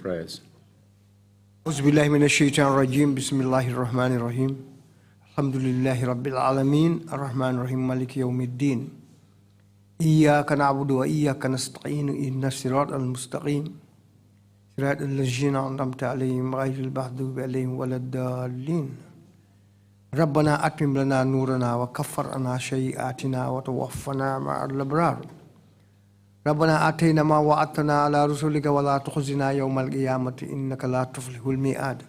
prayers. أعوذ بالله من الشيطان الرجيم بسم الله الرحمن الرحيم الحمد لله رب العالمين الرحمن الرحيم مالك يوم الدين إياك نعبد وإياك نستعين إن الصراط المستقيم صراط الذين أنعمت عليهم غير المغضوب عليهم ولا الضالين ربنا أتمم لنا نورنا وكفر عنا سيئاتنا وتوفنا مع الأبرار ربنا آتينا ما وعدتنا على رسلك ولا تخزنا يوم القيامة إنك لا تفلح الميعاد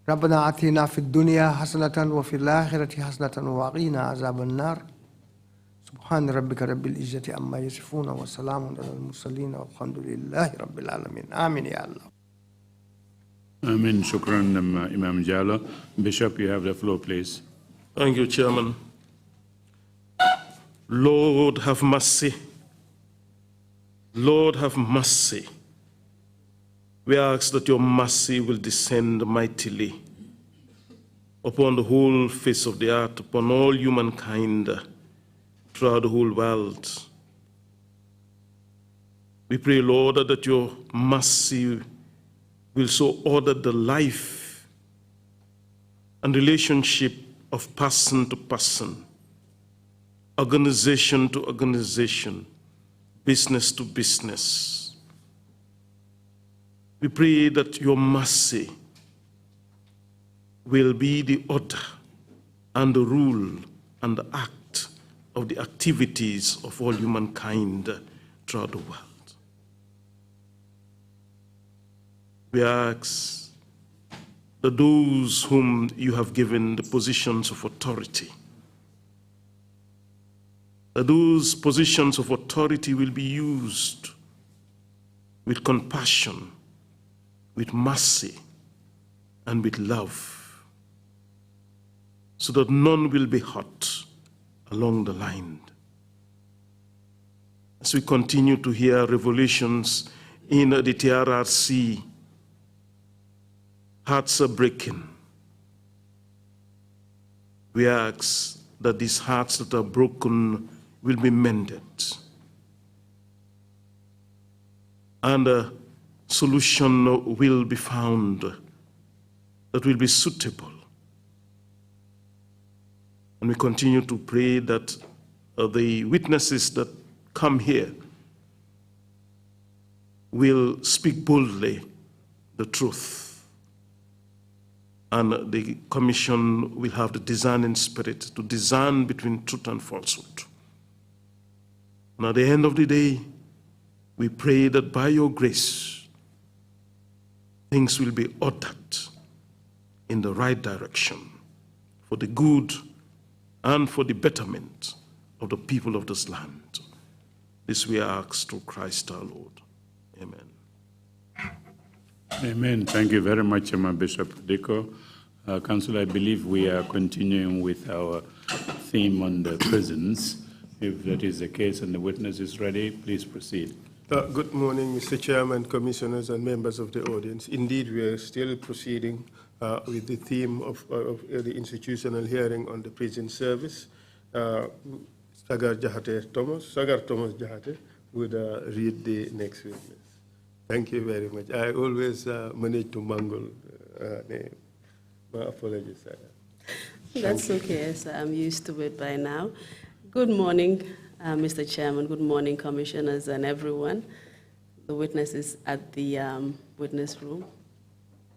ربنا آتنا في الدنيا حسنة وفي الآخرة حسنة وقنا عذاب النار سبحان ربك رب العزة عما يصفون وسلام على المرسلين والحمد لله رب العالمين آمين يا الله. Amen. Shukran, Imam Jallo. Bishop, you have the floor, please. Thank you, Chairman. Lord, have mercy. Lord, have mercy. We ask that your mercy will descend mightily upon the whole face of the earth, upon all humankind throughout the whole world. We pray, Lord, that your mercy will so order the life and relationship of person to person, organization to organization, business to business. We pray that your mercy will be the order and the rule and the act of the activities of all humankind throughout the world. We ask that those whom you have given the positions of authority, that those positions of authority will be used with compassion, with mercy, and with love, so that none will be hurt along the line. As we continue to hear revelations in the TRRC, hearts are breaking. We ask that these hearts that are broken will be mended, and a solution will be found that will be suitable. And we continue to pray that the witnesses that come here will speak boldly the truth, and the commission will have the discerning spirit to discern between truth and falsehood. And at the end of the day, we pray that by your grace, things will be ordered in the right direction for the good and for the betterment of the people of this land. This we ask through Christ our Lord. Amen. Amen. Thank you very much, Bishop Diko. Council, I believe we are continuing with our theme on the prisons. If that is the case and the witness is ready, please proceed. Good morning, Mr. Chairman, commissioners, and members of the audience. Indeed, we are still proceeding with the theme of the institutional hearing on the prison service. Sagar Thomas Jahate would read the next witness. Thank you very much. I always manage to mangle name. My apologies, Sagar. That's okay, sir. I'm used to it by now. Good morning, Mr. Chairman. Good morning, commissioners and everyone. The witnesses at the witness room.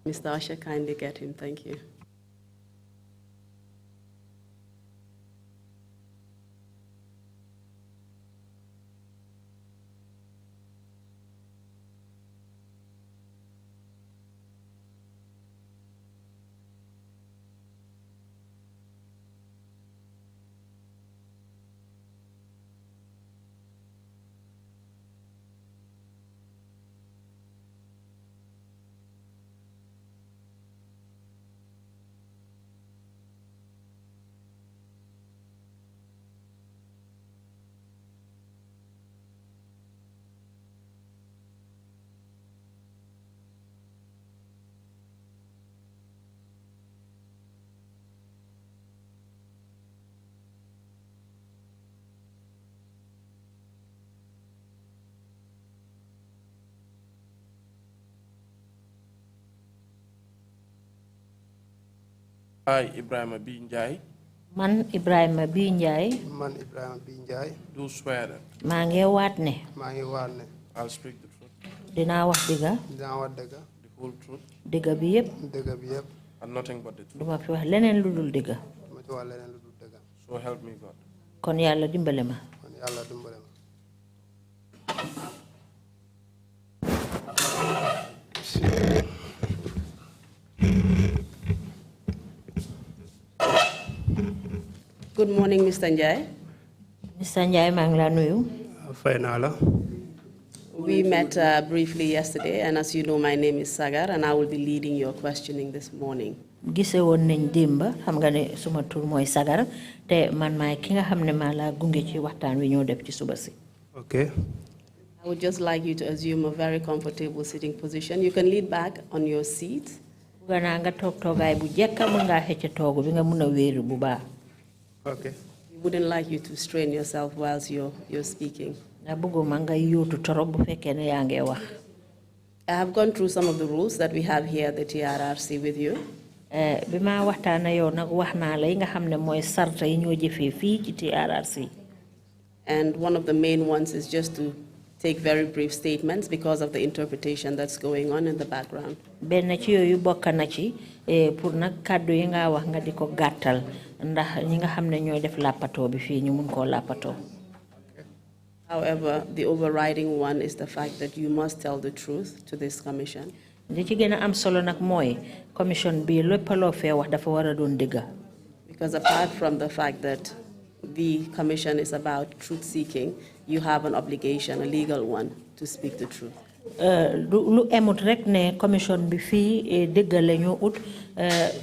Mr. Usher, kindly get him. Thank you. I, Ebrima B. Njie, Man Ebrima B. Njie. Man Ebrima B. Njie. do swear that maa ngi waat ne. maa ngi waat ne. I'll speak the truth, dinaa wax dëgga. dinaa wax dëgg. the whole truth, dëgga bi yépp. dëgg bi yépp. and nothing but the truth. duma fi wax leneen lu dul dëgga. duma ci wax leneen lu dul dëgg. So help me God. kon yàlla dimbale ma. kon yàlla dimbale ma. Good morning, Mr. Njie. Mr. Njie, maa ngi la nuyu. fay naa la. We met briefly yesterday, and as you know, my name is Sagar, and I will be leading your questioning this morning. Gise woon nañ démba xam nga ne suma tur mooy Sagar te man maay ki nga xam ne maa la gunge ci waxtaan wi ñoo def ci suba si. Okay. I would just like you to assume a very comfortable sitting position. You can lean back on your seat. Bugga naa nga toog toogaay bu jekka mën ngaa xëcc toogu bi nga mun a wéeru bu baax. Okay. We wouldn't like you to strain yourself whilst you're speaking. nga bëgguma nga yóotu torop bu fekkee ne yaa ngee wax. I have gone through some of the rules that we have here at the TRRC with you. bi ma waxtaana yow nag wax naa la yi nga xam ne mooy sarta yi ñoo jëfee fii ci TRRC. And one of the main ones is just to take very brief statements because of the interpretation that's going on in the background. benn ci yooyu bokk na ci pour nag kàddu yi nga wax nga di ko gàttal ndax ñi nga xam ne ñooy def làppatoo bi fii ñu mun koo làppatoo. However, the overriding one is the fact that you must tell the truth to this commission. li ci gën a am solo nag mooy commission bi lépp loo fee wax dafa war a doon dëgga. Because apart from the fact that the commission is about truth seeking, you have an obligation, a legal one, to speak the truth. lu emut rek ne commission bi fii dëgga la ñu ut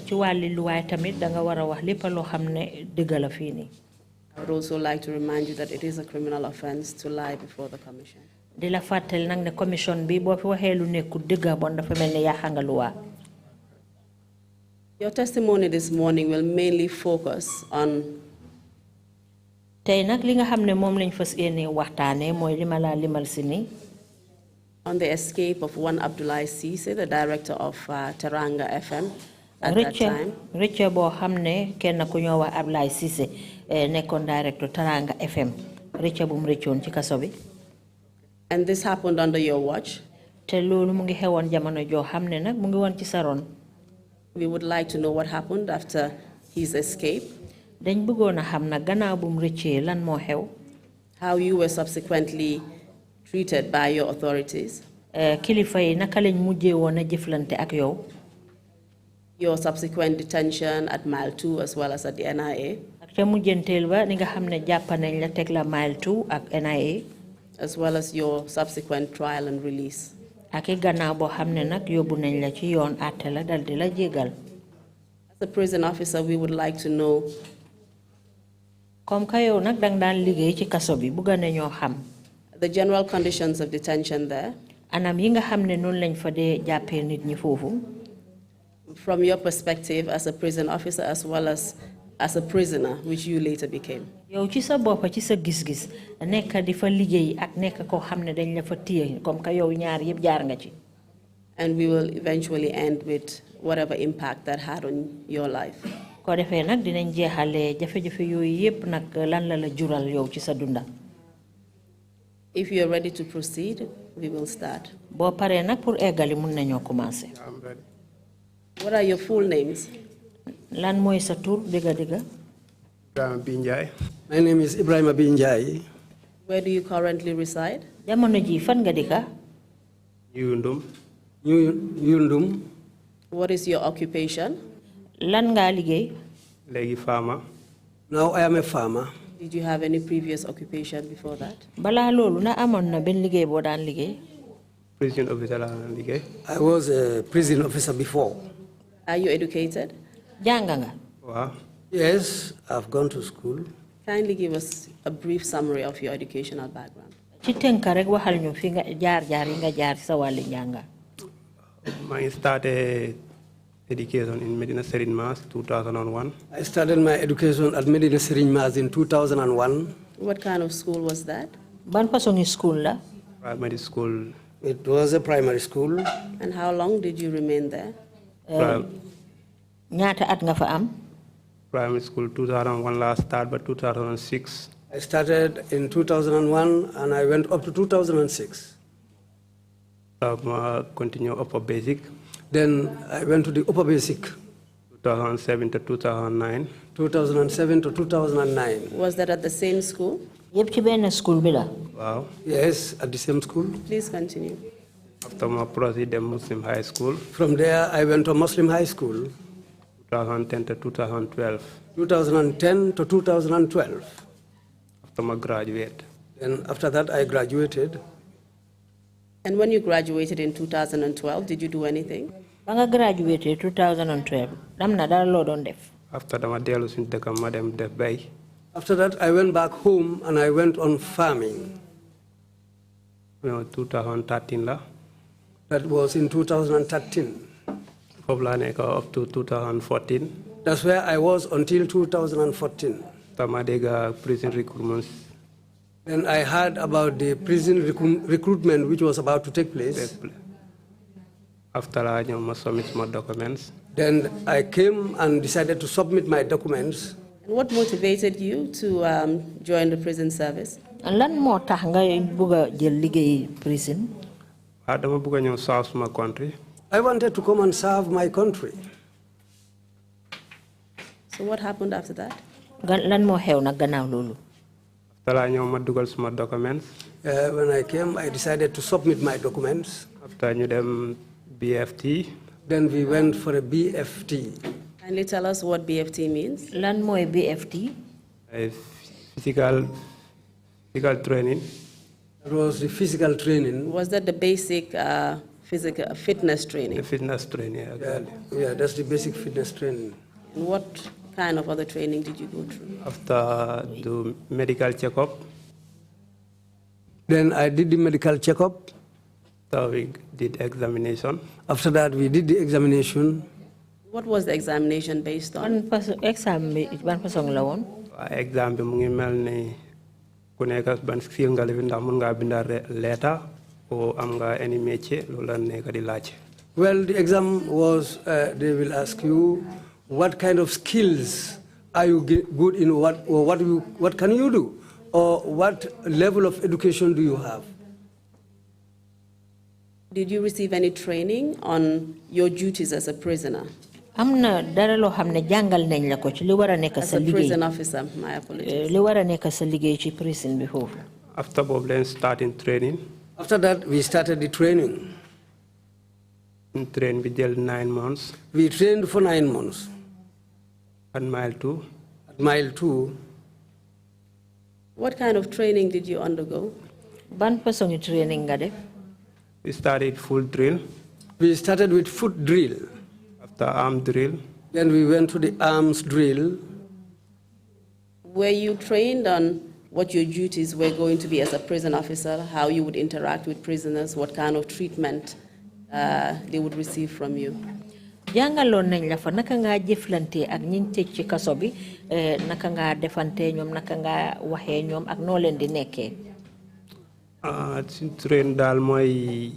ci wàlli luwaay tamit da nga war a wax lépp loo xam ne dëgga la fii nii. I would also like to remind you that it is a criminal offense to lie before the commission. di la fàttali nag ne commission bi boo fi waxee lu nekkul dëgga bon dafa mel ni yaa nga luwaa. Your testimony this morning will mainly focus on tey nag li nga xam ne moom lañ fas yéene waxtaanee mooy li ma laa limal si nii. on the escape of one Abdoulaye Cisse, the director of Teranga FM at that time. Rëcc boo xam ne kenn ku ñoo wax Abdoulaye Cisse nekkoon director Teranga FM rëcc bu mu rëccoon ci kaso bi. And this happened under your watch. te loolu mu ngi xewoon jamono joo xam ne nag mu ngi woon ci sa ron. We would like to know what happened after his escape. dañ bëggoon a xam nag gannaaw bu mu rëccee lan moo xew. How you were subsequently treated by your authorities. Kilifa yi naka lañ mujjee woon a jëflante ak yow. Your subsequent detention at Mile 2 as well as at the NIA. ak ca mujjanteel ba ni nga xam ne jàpp nañ la teg la Mile 2 ak NIA. As well as your subsequent trial and release. ak i gannaaw boo xam ne nag yóbbu nañ la ci yoon àtte la dal di la jégal. As a prison officer, we would like to know. comme ka yow nag dang daan liggéey ci kaso bi bëgg nañoo xam. The general conditions of detention there. anam yi nga xam ne noonu lañ fa dee jàppee nit ñi foofu. From your perspective as a prison officer as well as a prisoner, which you later became. yow ci sa bopp ci sa gis-gis nekk di fa liggéey ak nekk koo xam ne dañ la fa téye comme que yow ñaar yëpp jaar nga ci. And we will eventually end with whatever impact that had on your life. ko defee nag dinañ jeexalee jafe-jafe yooyu yëpp nag lan la la jural yow ci sa dunda. If you are ready to proceed, we will start. boo paree nag pour eggali mun nañoo commencer. I'm ready. What are your full names? lan mooy sa tur dëgga-dëgga. Ebrima B. Njie. My name is Ebrima B. Njie. Where do you currently reside? jamono ji fan nga dëkka. Yundum. Yundum. What is your occupation? lan ngaa liggéey. Legi farmer. Now I am a farmer. Did you have any previous occupation before that? balaa loolu na amoon na benn liggéey boo daan liggéey. Prison officer la liggéey. I was a prison officer before. Are you educated? jàng nga. Wow. Yes, I've gone to school. Kindly give us a brief summary of your educational background. ci tënk rek waxal ñu fi nga jaar yi nga jaar sa wàlli njànga. I started education in Medina Serin Mas 2001. I started my education at Medina Serigne Mas in 2001. What kind of school was that? ban façon school la. Primary school. It was a primary school. And how long did you remain there? ñaata at nga fa am? Primary school 2001 last start, but 2006. I started in 2001 and I went up to 2006. Continue upper basic. Then I went to the upper basic. 2007 to 2009. 2007 to 2009. Was that at the same school? Yep, ci benn school bi la. Wow. Yes, at the same school. Please continue. After my proceed to Muslim high school. From there, I went to Muslim high school. 2010 to 2012. 2010 to 2012. After my graduate. And after that, I graduated. And when you graduated in 2012, did you do anything? Ba nga graduated 2012. Dam na dara loo doon def. After dama dellu suñu dëkk ma dem def bay. After that, I went back home and I went on farming. 2013 la. That was in 2013. Foofu laa nekk up to 2014. That's where I was until 2014. Tama dégg prison recruitment. Then I heard about the prison recruitment which was about to take place. After I submit my documents. Then I came and decided to submit my documents. And what motivated you to join the prison service? Lan moo tax nga bëgg a jël liggéey prison? Dama bëgg a ñëw serve my country. I wanted to come and serve my country. So what happened after that? Lan moo xew nag gannaaw loolu? After I ñëw ma dugal suma documents. When I came, I decided to submit my documents. After ñu dem BFT. Then we went for a BFT. Kindly tell us what BFT means. Lan mooy BFT? Physical training. It was the physical training. Was that the basic physical fitness training? The fitness training, exactly. Yeah, that's the basic fitness training. And what kind of other training did you go through? After the medical checkup. Then I did the medical checkup. So we did examination. After that, we did the examination. What was the examination based on? Exam bi ban façon la woon? Exam bi mu ngi mel ni ku nekk ban skill nga lifi ndax mun ngaa binda letter o am nga any métier loolu la nekk di laaj. Well, the exam was, they will ask you, what kind of skills are you good in, what can you do? Or what level of education do you have? Did you receive any training on your duties as a prisoner? Am na dara loo xam ne jàngal nañ la ko ci li war a nekk As sa a liggéey. prison officer, my apologies. Li war a nekk sa liggéey ci prison bi foofu. After boobu leen starting training. After that, we started the training. Train bi jël 9 months. We trained for 9 months. At mile 2. At mile 2. What kind of training did you undergo? Ban façon training nga def? We started full drill. We started with foot drill. After arm drill. Then we went to the arms drill. Were you trained on what your duties were going to be as a prison officer, how you would interact with prisoners, what kind of treatment they would receive from you? Jàngaloon nañ la fa naka nga jëflante ak ñiñ tëj ci kaso bi naka nga defante ñoom naka nga waxee ñoom ak noo leen di nekkee. Ci train daal mooy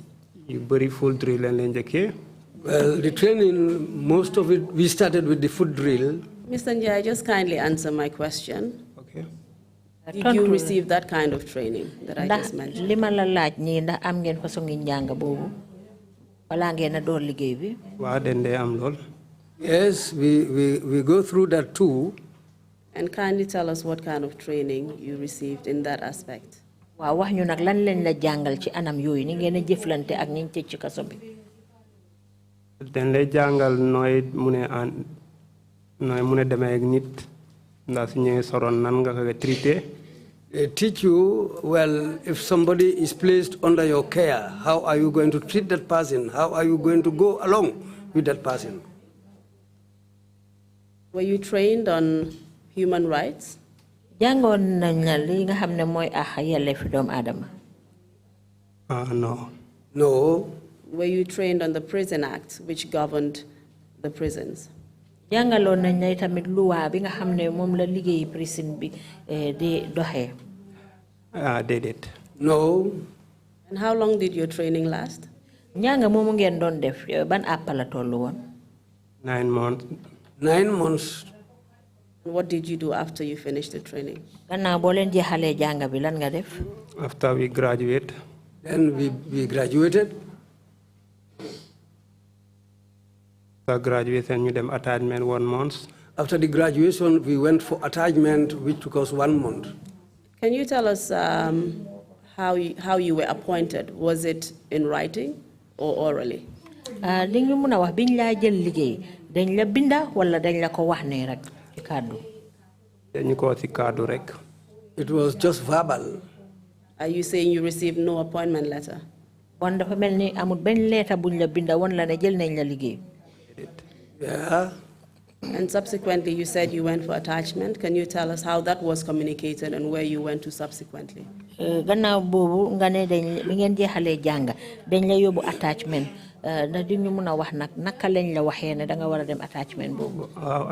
yu bëri full drill leen njëkkee. Well, the training, most of it, we started with the foot drill. Mr. Njie, just kindly answer my question. Okay. Did you receive that kind of training that I just mentioned? Li ma la laaj nii ndax am ngeen façon ngi njàng boobu balaa ngeen a door liggéey bi. Waaw den dee am lool. Yes, we go through that too. And kindly tell us what kind of training you received in that aspect. Waaw wax ñu nag lan leen la jàngal ci anam yooyu ni ngeen a jëflante ak ñiñ tëj ci kaso bi. Den lay jàngal nooy mu ne demee ak nit ndax su ñëwee soroon nan nga ko traité. They teach you, well, if somebody is placed under your care, how are you going to treat that person? How are you going to go along with that person? Were you trained on human rights? Jàngoon nañ la li nga xam ne mooy àq yelleefu doomu aadama. No. No. Were you trained on the Prison Act, which governed the prisons? Jàngaloon nañ la tamit luwaa bi nga xam ne moom la liggéey prison bi di doxee. Déedéet. No. And how long did your training last? Njàng moomu ngeen doon def ban àpp la tollu woon? 9 months. 9 months. What did you do after you finished the training? After we graduate. Then we graduated. After graduation, you dem attachment 1 month. After the graduation, we went for attachment, which took us 1 month. Can you tell us how you were appointed? Was it in writing or orally? It was just verbal. Are you saying you received no appointment letter? Yeah. And subsequently, you said you went for attachment. Can you tell us how that was communicated and where you went to subsequently? Attachment.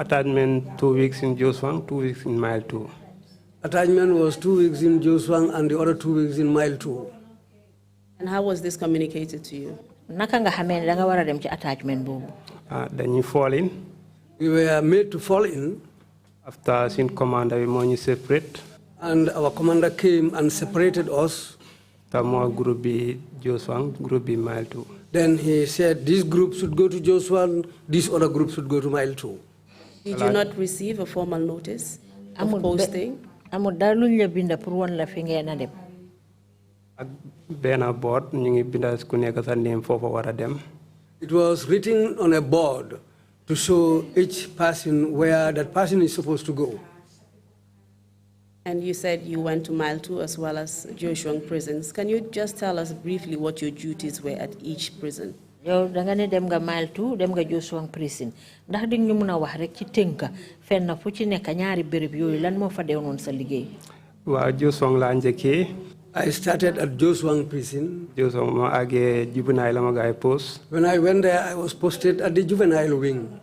Attachment 2 weeks in Joswang, 2 weeks in mile 2. Attachment was 2 weeks in Joswang and the other 2 weeks in mile 2. And how was this communicated to you? Then you fall in. We were made to fall in. After sin commander, we separate. And our commander came and separated us. Group B Joswang, Group B mile 2. Then he said this group should go to Joswang, this other group should go to mile 2. Did you not receive a formal notice of posting? Board, name for them. It was written on a board to show each person where that person is supposed to go. And you said you went to mile 2 as well as Joshuang prisons. Can you just tell us briefly what your duties were at each prison? Yow da nga ne dem nga mile 2 dem nga Joshuang prison ndax di ñu mëna wax rek ci tënk fenn fu ci nekk ñaari béréb yooyu lan moo fa deewoon sa liggéey. Waa Joshuang laa njëkkee. I started at Joswang prison. Joswang ma àggee juvenile ma gaay post. When I went there, I was posted at the juvenile wing.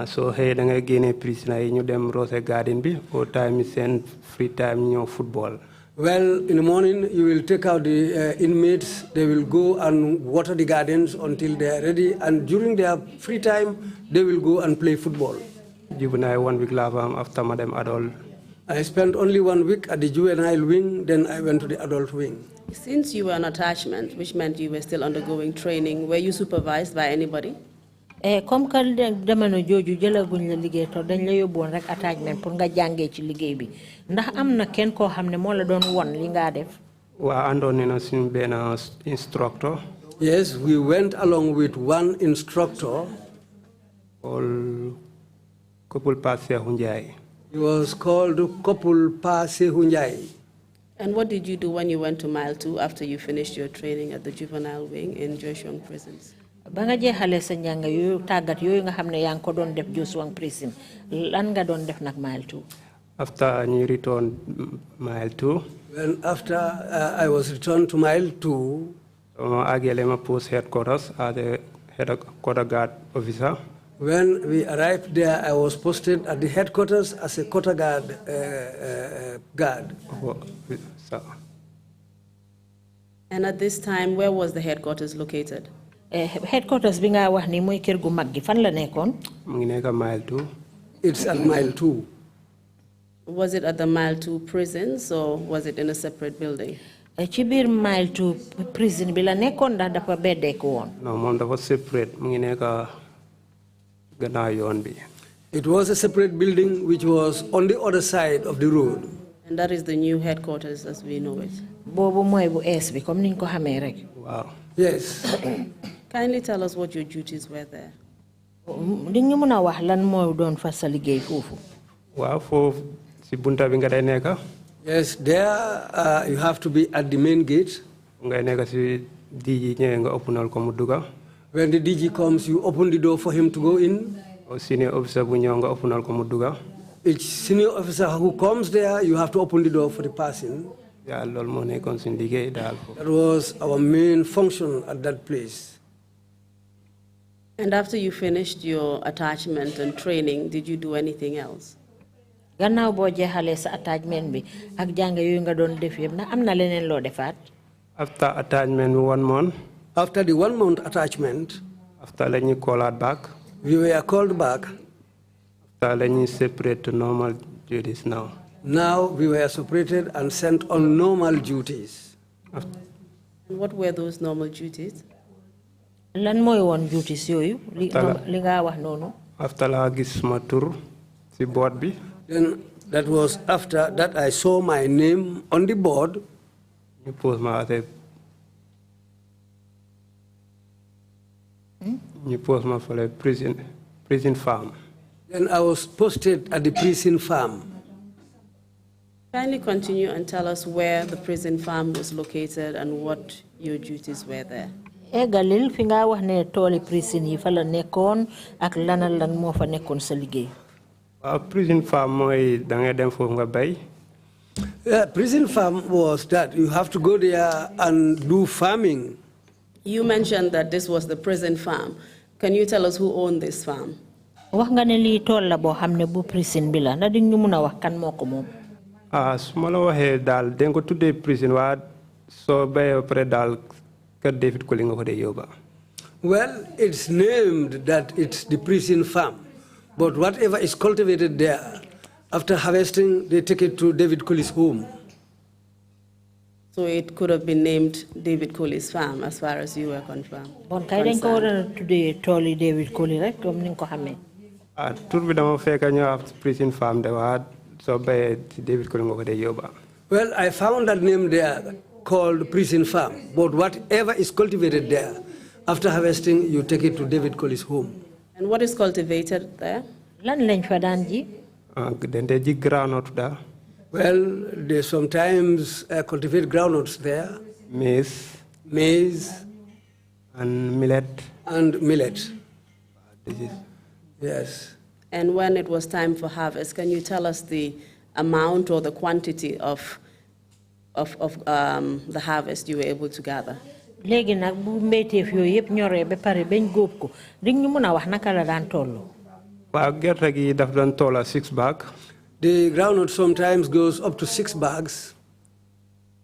So hey, da nga génne prisoner yi ñu dem Rose Garden bi au time seen free time ñëw football. Well, in the morning, you will take out the inmates. They will go and water the gardens until they are ready. And during their free time, they will go and play football. Juvenile 1 week after madam adult. I spent only 1 week at the juvenile wing, then I went to the adult wing. Since you were on attachment, which meant you were still undergoing training, were you supervised by anybody? Comme que jamono jooju jëlaguñ la liggéey to dañ la yóbbuwoon rek attachment pour nga jàngee ci liggéey bi ndax am na kenn koo xam ne moo la doon won li nga def. Waa àndoon na suñu benn instructor. Yes, we went along with one instructor. Called Couple Passe Njie. He was called Couple Passe Njie. And what did you do when you went to mile 2 after you finished your training at the juvenile wing in Joshuang prisons? Ba nga jeexalee sa njàng yooyu tàggat yooyu nga xam ne yaa ngi ko doon def Joshuang prison lan nga doon def nag mile 2. After ñu return mile 2. Well, after I was returned to mile 2. Ma àggale ma post headquarters as a headquarter guard officer. When we arrived there, I was posted at the headquarters as a quarter guard. And at this time, where was the headquarters located? Headquarters bi nga wax ni mooy kër gu mag gi fan la nekkoon. Mu ngi nekk mile 2. It's at mile 2. Was it at the mile 2 prisons or was it in a separate building? Ci biir mile 2 prison bi la nekkoon ndax dafa beddeeku woon. Non moom dafa separate mu ngi nekk gannaaw yoon bi. It was a separate building which was on the other side of the road. And that is the new headquarters as we know it. Boobu mooy bu ees bi comme niñ ko xamee rek. Wow. Yes. Kindly tell us what your duties were there. Di ñu mën a wax lan moo doon fa sa liggéey foofu. Waaw foofu si bunta bi nga day nekk. Yes, there you have to be at the main gate. Ngay nekk si DG ñëwee nga openal ko mu dugga. When the DG comes, you open the door for him to go in. Senior officer bu ñëw nga openal ko mu dugga. Each senior officer who comes there, you have to open the door for the person. Yeah, loolu moo nekkoon suñu liggéey daal. That was our main function at that place. And after you finished your attachment and training, did you do anything else? Gannaaw boo jeexalee sa attachment bi ak jàng yooyu nga doon def yëpp ndax am na leneen loo defaat. After attachment 1 month. After the 1 month attachment. After la ñu call out back. We were called back. separate to normal duties now. Now we were separated and sent on normal duties. What were those normal duties? Lan moy won duties yoyu li nga wax nonu. After la gis ma tour ci board bi. Then that was after that I saw my name on the board. You post ma ate. You post ma for the prison farm. Then I was posted at the prison farm. Kindly continue and tell us where the prison farm was located and what your duties were there. Galil fi nga wax ne toli prison yi fa la nekkon ak lan mo fa nekkon sa liggéey. Prison farm moy da ngay dem fofu nga bay. Prison farm was that you have to go there and do farming. You mentioned that this was the prison farm. Can you tell us who owned this farm? Wax nga ne li tol la bo xamne bu prison bi la na di ñu mëna wax kan moko mom. Suma la waxe dal den ko tuddé prison wa so bay après dal David calling over the Yoba. Well, it's named that it's the prison farm, but whatever is cultivated there, after harvesting, they take it to David Colley's home. So it could have been named David Colley's farm, as far as you were concerned. Bon kay dañ ko wara tuddé toli David Colley rek comme ni ko xamé. Tour bi dama fekk ñu af prison farm de wa so bay David calling over the Yoba. Well, I found that name there called prison farm, but whatever is cultivated there, after harvesting, you take it to David Colley's home. And what is cultivated there? Lan lañ fa daan ji? Den de ji groundnut da. Well, they sometimes cultivate groundnuts there. Maize. And millet. And millet. This is. Yes. And when it was time for harvest, can you tell us the amount or the quantity of the harvest you were able to gather? Légui nak bu mbéyteef yoy yépp ñoré ba paré bañ góob ko di ñu mëna wax naka la daan tollu. Wa gerte gi daf doon tolla 6 bags. The groundnut sometimes goes up to 6 bags.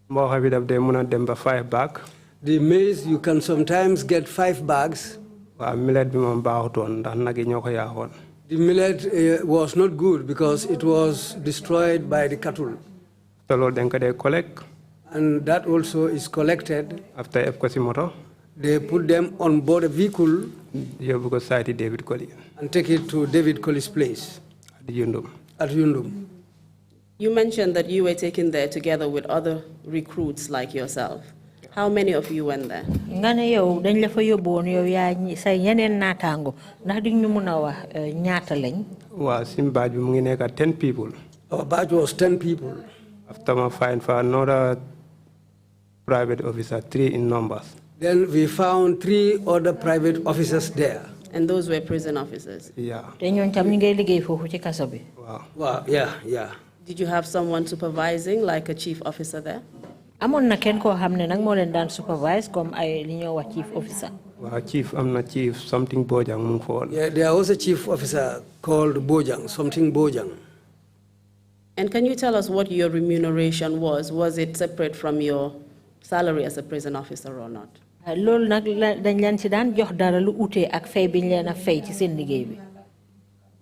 Mboxa bi daf dé mëna dem ba 5 bags. The maize you can sometimes get 5 bags. Wa millet bi mom baaxutoon ndax nag yi ñoko yaaxoon. The millet was not good because it was destroyed by the cattle. And that also is collected. After they put them on board a vehicle David Colley and take it to David Colley's place at Yundum. You mentioned that you were taken there together with other recruits like yourself. How many of you went there? Ngane yow dañ la fa yobon yow ya say yenen natango ndax di ñu mëna wax ñaata lañ? Wa sim badge bi mu ngi nekk 10 people. Our badge was 10 people. After my find for another private officer, 3 in numbers. Then we found 3 other private officers there. And those were prison officers? Yeah. Te ñoon tam ñu ngay liggéey fofu ci kasso bi. Wow, yeah. Did you have someone supervising, like a chief officer there? Amon na ken ko xamne nak mo len dan supervise comme ay li ñoo wax chief officer. Wa chief amna chief something Bojang mu ngi. Yeah, there was a chief officer called Bojang, something Bojang. And can you tell us what your remuneration was? Was it separate from your salary as a prison officer or not? Lool nak dañ leen ci daan jox dara lu uté ak fay biñ leen a fay ci seen liggéey bi.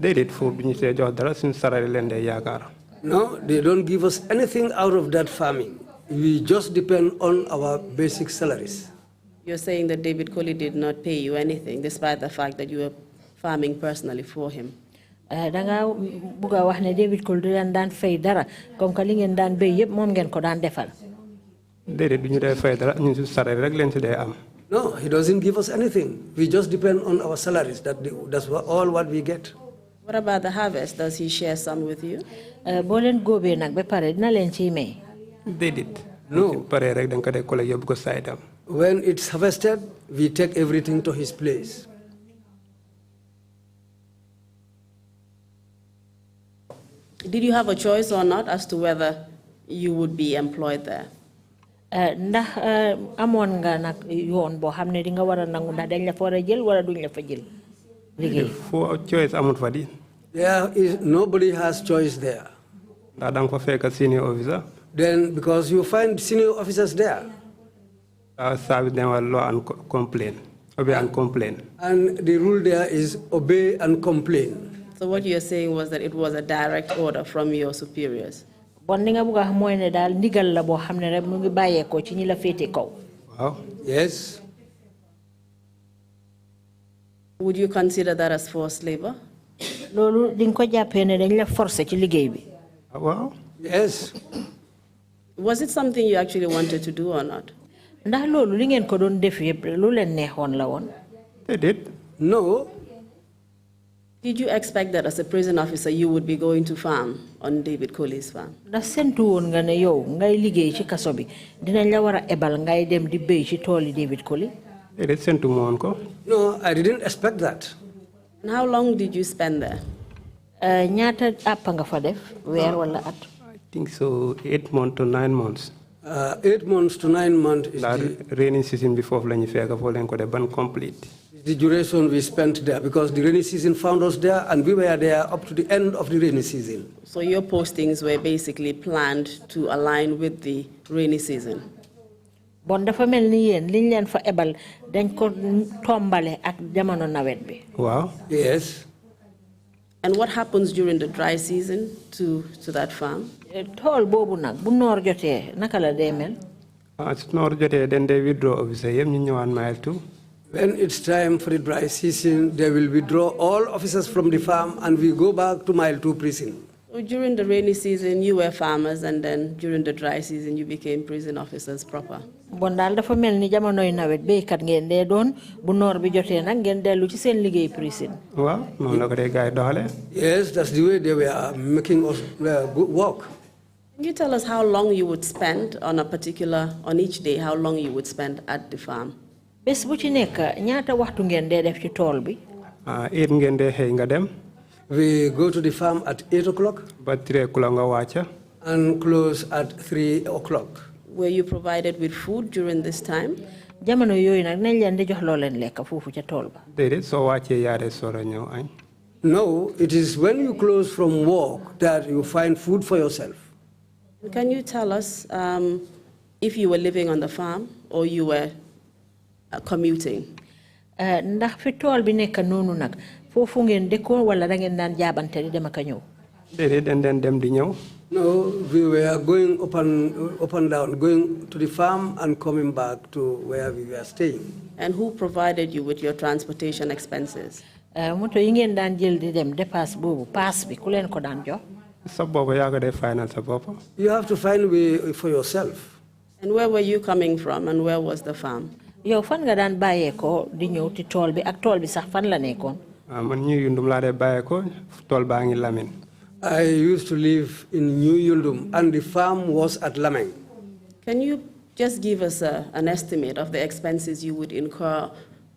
Déedéet foofu bi ñu see jox dara suñu salary leen day yaakaar. No, they don't give us anything out of that farming. We just depend on our basic salaries. You're saying that David Colley did not pay you anything, despite the fact that you were farming personally for him. Danga buga wax ne David Colley daan fay dara comme que li ngeen daan béy yépp moom ngeen ko daan defal. Déedéet duñu dee fay dara ñun suñu salary rek leen ci dee am. No, he doesn't give us anything. We just depend on our salaries. That's all what we get. What about the harvest? Does he share some with you? Boo leen góobee nag ba pare dina leen ciy may. Déedéet. No. Pare rek danga ko dee collect yóbbu ko side am. When it's harvested, we take everything to his place. Did you have a choice or not as to whether you would be employed there? Ndax amoon nga nag yoon boo xam ne di nga war a nangu ndax dañ la fa war a jël wala duñ la fa jël liggéey. For choice amut fa di. Nobody has choice there. Ndax danga fa fekk senior officer. Then because you find senior officers there. Service them law and complain. Obey and complain. And the rule there is obey and complain. So what you're saying was that it was a direct order from your superiors? Bon li nga bëgg a wax mooy ne daal ndigal la boo xam ne rek mu ngi bàyyeekoo ci ñi la féete kaw. Wow. Yes. Would you consider that as forced labor? Loolu di nga ko jàppee ne dañ la forcer ci liggéey bi. Well, yes. Was it something you actually wanted to do or not? Ndax loolu li ngeen ko doon def yëpp lu leen neexoon la woon. They did. No. Did you expect that as a prison officer you would be going to farm on David Colley's farm? Ndax sentu woon nga ne yow ngay liggéey ci kaso bi dinañ la war a ebal ngay dem di béy ci tooli David Colley. Déedéet sentu ma woon ko. No, I didn't expect that. And how long did you spend there? ñaata àpp nga fa def weer wala at. I think so 8 months to 9 months. 8 months to 9 months is The rainy season before la ñu fekk foo leen ko def ban complete. the duration we spent there, because the rainy season found us there and we were there up to the end of the rainy season. So your postings were basically planned to align with the rainy season? Bon dafa mel ni yéen liñ leen fa ebal dañ ko tombale ak jamono nawet bi. Wow. Yes. And what happens during the dry season to that farm? Tool boobu nag bu noor jotee naka la dee mel. Su noor jotee den day withdraw officer yëpp ñu ñëwaan mile 2. When it's time for the dry season, they will withdraw all officers from the farm and we go back to Mile 2 prison. So during the rainy season, you were farmers, and then during the dry season, you became prison officers proper. Bon daal dafa mel ni jamonoy nawet béykat ngeen dee doon bu noor bi jotee nag ngeen dellu ci seen liggéey prison. Waaw noonu la ko dee gars yi doxalee. Yes, that's the way they were making us work. Can you tell us how long you would spend on each day, how long you would spend at the farm? Bés bu ci nekk ñaata waxtu ngeen dee def ci tool bi. 8 ngeen dee xëy nga dem. We go to the farm at 8 o'clock. Ba 3 o'clock nga wàcca. And close at 3 o'clock. Were you provided with food during this time? Jamono yooyu nag nañ leen di jox loo leen lekk foofu ca tool ba. Déedéet soo wàccee yaa dee soor a ñëw añ. No, it is when you close from work that you find food for yourself. Can you tell us if you were living on the farm or you were commuting? Ndax fi tool bi nekk noonu nag foofu ngeen dëkkoo wala da ngeen daan jaabante di dem ak a ñëw. Déedéet den dem di ñëw. No, we were going up and down, going to the farm and coming back to where we were staying. And who provided you with your transportation expenses? Moto yi ngeen daan jël di dem dépasse boobu paas bi ku leen ko daan jox. Sa bopp yaa ko dee finance sa bopp. You have to find a way for yourself. And where were you coming from and where was the farm? Yow fan nga daan bàyyeekoo di ñëw ci tool bi ak tool bi sax fan la nekkoon. Man ñu yundum laa dee bàyyeekoo tool baa ngi Lamin. I used to live in New Yundum and the farm was at Lameng. Can you just give us an estimate of the expenses you would incur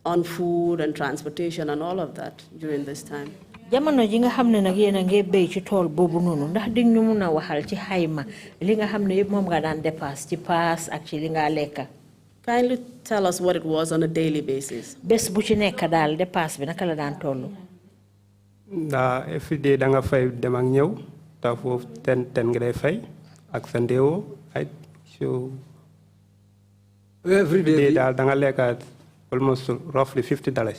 on food and transportation and all of that during this time? Jamono ji nga xam ne nag yéen a ngi béy ci tool boobu noonu ndax di ñu mun a waxal ci xayma li nga xam ne yëpp moom nga daan dépasse ci paas ak ci li nga lekka. Kindly tell us what it was on a daily basis. Bés bu ci nekk daal dépasse bi naka la daan toll. Every day da nga fay dem ak ñëw ta foofu ten nga day fay ak sa ndéewoo ay so every day daal da nga lekka almost roughly $50.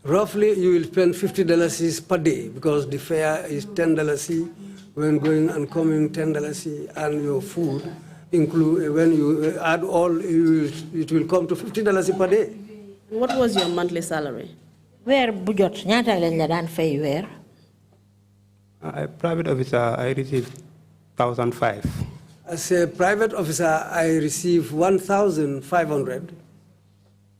Roughly you will spend $50 per day because the fare is $10 when going and coming $10 and your food include when you add all it will come to $50 per day. What was your monthly salary? Weer bu jot ñaata lañ la daan fay weer. Private officer I received $1,500. As a private officer I receive $1,500.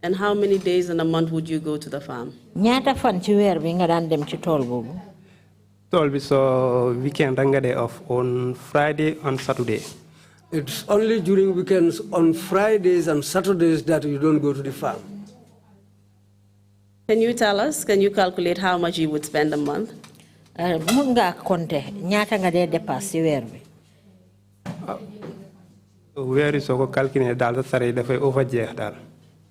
And how many days in a month would you go to the farm? Ñaata fan ci weer bi nga daan dem ci tool boobu. Tool bi so weekend da nga day off on Friday and Saturday. It's only during weekends on Fridays and Saturdays that you don't go to the farm. Can you tell us, can you calculate how much you would spend a month? Mun nga compter ñaata nga dee dépasse ci weer bi. Weer yi soo ko calculer daal sa sare dafay overjeex daal.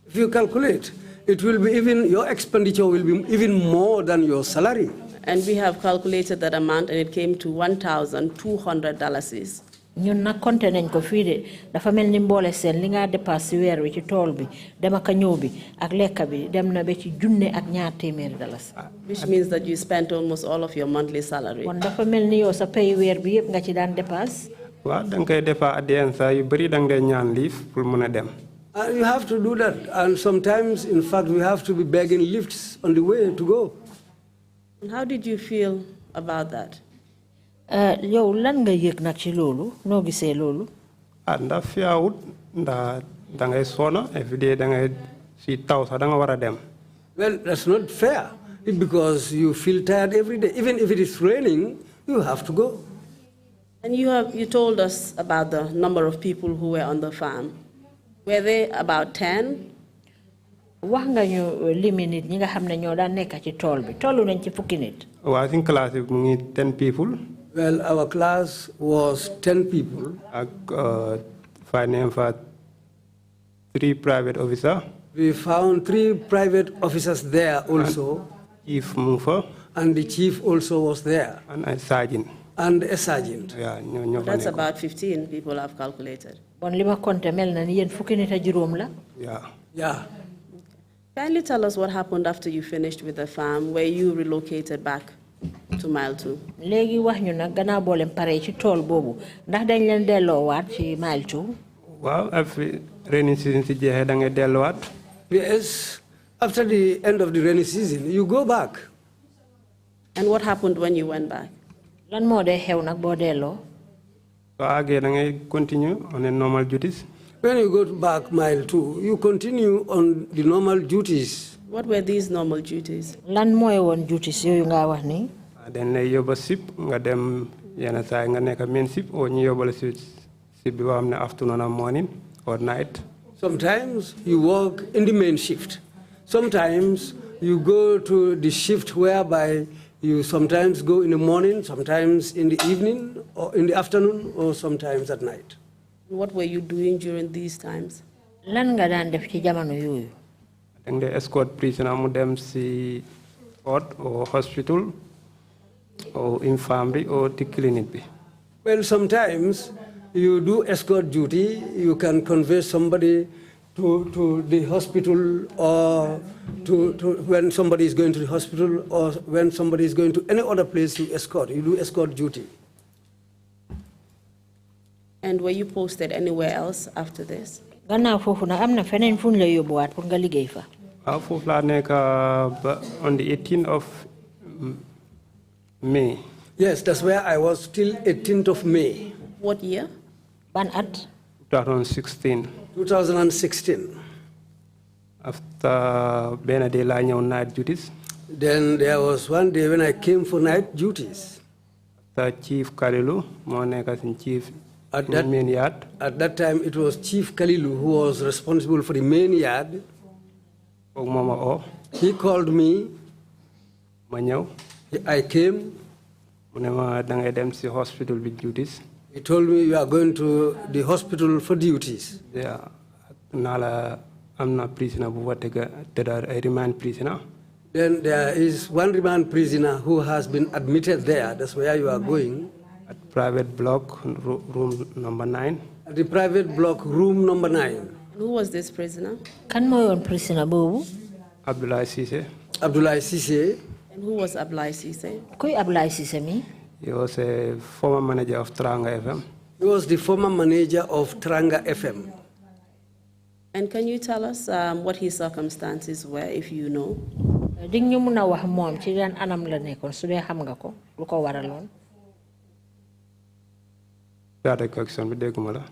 If you calculate, it will be even, your expenditure will be even more than your salary. And we have calculated that amount and it came to $1,200. ñun nag compté nañ ko fii de dafa mel ni mboole seen li nga dépassé weer wi ci tool bi dem ak ñëw bi ak lekka bi dem na ba ci junne ak ñaar téeméeri dalas. Which means that you spent almost all of your monthly salary. kon dafa mel ni yow sa pay weer bi yëpp nga ci daan dépasse. waaw da nga koy defaa addiyen saa yu bëri da nga dee ñaan liif pour mën a dem. You have to do that, and sometimes, in fact, we have to be begging lifts on the way to go. And how did you feel about that? yow lan nga yëg nag ci loolu noo gisee loolu. ndax fiyaawut ndax da ngay soona every day da ngay si taw sax da nga war a dem. Well, that's not fair, because you feel tired every day. Even if it is raining, you have to go. And you told us about the number of people who were on the farm. Were they about 10? wax nga ñu limi nit ñi nga xam ne ñoo daan nekk ci tool bi tollu nañ ci fukki nit. waaw suñ classe bi mu ngi 10 people. Well, our class was 10 people. ak fa name fa 3 private officers. We found 3 private officers there also. Chief mu fa. And the chief also was there. And a sergeant. And a sergeant. Yeah, that's about 15 people I've calculated. Bon lima konté mel na ni yeen fukki nit ak juroom la. Yeah. Yeah. Kindly tell us what happened after you finished with the farm, where you relocated back to Mile 2. Légui wax ñu nak gannaaw bo leen paré ci tool bobu ndax dañ leen délo waat ci Mile 2. Waaw after rainy season si jeexee da ngay délo waat. Yes, after the end of the rainy season you go back. And what happened when you went back? Lan mo dé xew nak bo délo? So again, da ngay continue on a normal duties. When you go back Mile 2, you continue on the normal duties. What were these normal duties? Lan moy won duties yoyu nga wax ni? Dañ lay yóbba sip nga dem yenn saa nga nekk main sip o ñu yóbbal si sip bi boo xam ne afternoon and morning or night. Sometimes you work in the main shift. Sometimes you go to the shift whereby you sometimes go in the morning, sometimes in the evening, or in the afternoon, or sometimes at night. What were you doing during these times? Lan nga daan def ci jamono yoyu? Da ngay escort prisoner mu dem si court or hospital or infirmary or the clinic bi. Well, sometimes you do escort duty. You can convey somebody to the hospital, or to when somebody is going to the hospital, or when somebody is going to any other place to escort. You do escort duty. And were you posted anywhere else after this? Gannaaw fofu nak amna feneen fuñ la yóbbuwaat pour nga liggéey fa. Waaw foofu laa nekk on the 18th of May. Yes, that's where I was till 18th of May. What year? Ban at? 2016. 2016. After benn day laa ñëw night duties. Then there was one day when I came for night duties. The Chief Kalilu moo nekk si chief At main yard. At that time, it was Chief Kalilu who was responsible for the main yard. He called me. I came. Hospital with duties. He told me you are going to the hospital for duties. Yeah, I'm not prisoner, but I remand prisoner. Then there is one remand prisoner who has been admitted there. That's where you are going. At private block, room number 9. At the private block, room number 9. Who was this prisoner? Kan mo yon prisoner bobu? Abdullah Sise. Abdullah Sise. And who was Abdullah Sise? Kuy Abdullah Sise mi? He was a former manager of Tranga FM. He was the former manager of Tranga FM. And can you tell us what his circumstances were, if you know? Ding ñu mëna wax mom ci yan anam la nekkon su dé xam nga ko lu ko waralon. Data question bi dégguma la.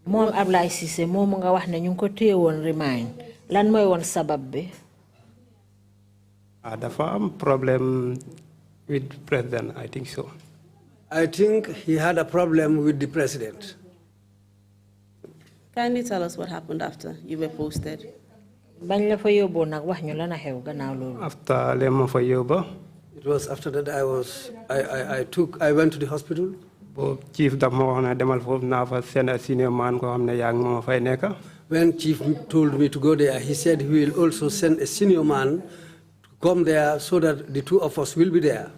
Mom Ablaye Cissé mom nga wax ne ñu ko téye won remind lan moy won sabab bi? Dafa am problem with president, I think so. I think he had a problem with the president. Kindly tell us what happened after you were posted. Bañ la fa yobbo nak wax ñu lana xew gannaaw lolu. After lema fa yobba. It was after that I went to the hospital. Chief dama wax na demal fofu na fa send a senior man ko xamne yaang mo fay nekk. When chief told me to go there, he said he will also send a senior man to come there so that the two of us will be there.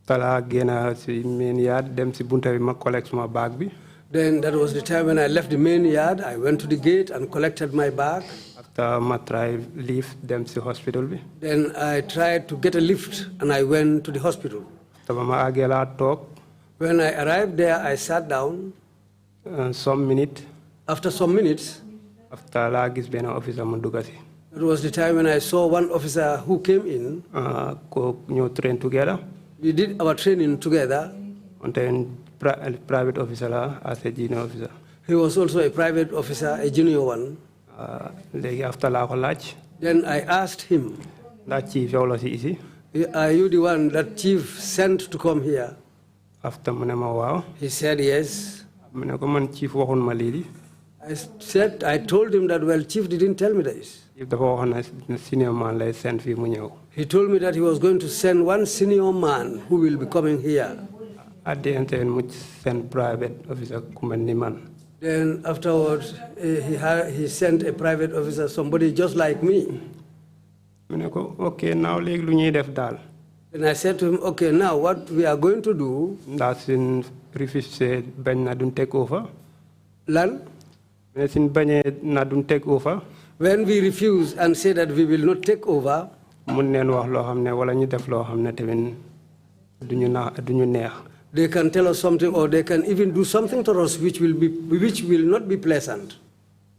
Tala gena si main yard dem si bunta bi ma collect my bag bi. Then that was the time when I left the main yard. I went to the gate and collected my bag. After I tried leave them to hospital. Then I tried to get a lift and I went to the hospital. When I arrived there, I sat down. Some minute. After some minutes, after officer it was the time when I saw one officer who came in. Train together. We did our training together. And then private officer as a junior officer. He was also a private officer, a junior one. After then I asked him, chief, are you the one that chief sent to come here? After he said yes. Chief I told him that, well, chief didn't tell me this. If the senior man sent he told me that he was going to send one senior man who will be coming here. At the end, he sent private officer man. Then afterwards, he sent a private officer, somebody just like me. Okay, now and I said to him, okay, now what we are going to do. That's in preface said, don't take over. Lan? Don't take over. When we refuse and say that we will not take over, they can tell us something, or they can even do something to us which will not be pleasant.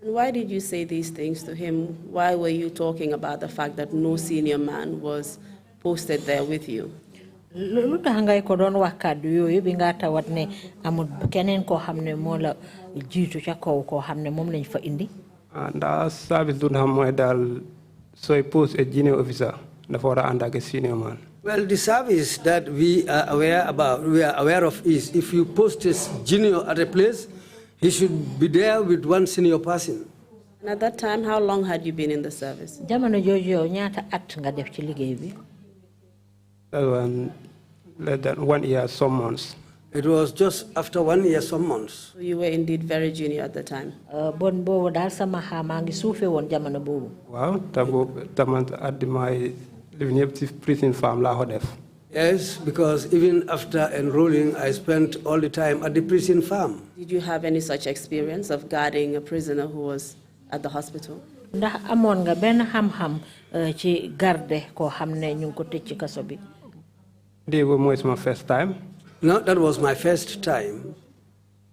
And why did you say these things to him? Why were you talking about the fact that no senior man was posted there with you? Lu tax ngay ko doon wax kàddu yooyu bi nga tawat ne amul keneen koo xam ne moo la jiitu ca kaw koo xam ne moom lañ fa indi. Ndax service du xam mooy daal sooy post a junior officer dafa war a ànd ak a senior man. Well, the service that we are aware of is if you post a junior at a place, he should be there with one senior person. And at that time, how long had you been in the service? Jamono jooju ñaata at nga def ci liggéey bi. Less than 1 year, some months. It was just after 1 year, some months. So you were indeed very junior at the time. Bon boobu daal sama xamaa ngi suufe woon jamono boobu. Waaw tamit at my living prison farm la def. Yes, because even after enrolling, I spent all the time at the prison farm. Did you have any such experience of guarding a prisoner who was at the hospital? Ndax amoon nga benn xam-xam ci garde koo xam ne ñu ngi ko tëj ci kaso bi. That was my first time. No, that was my first time.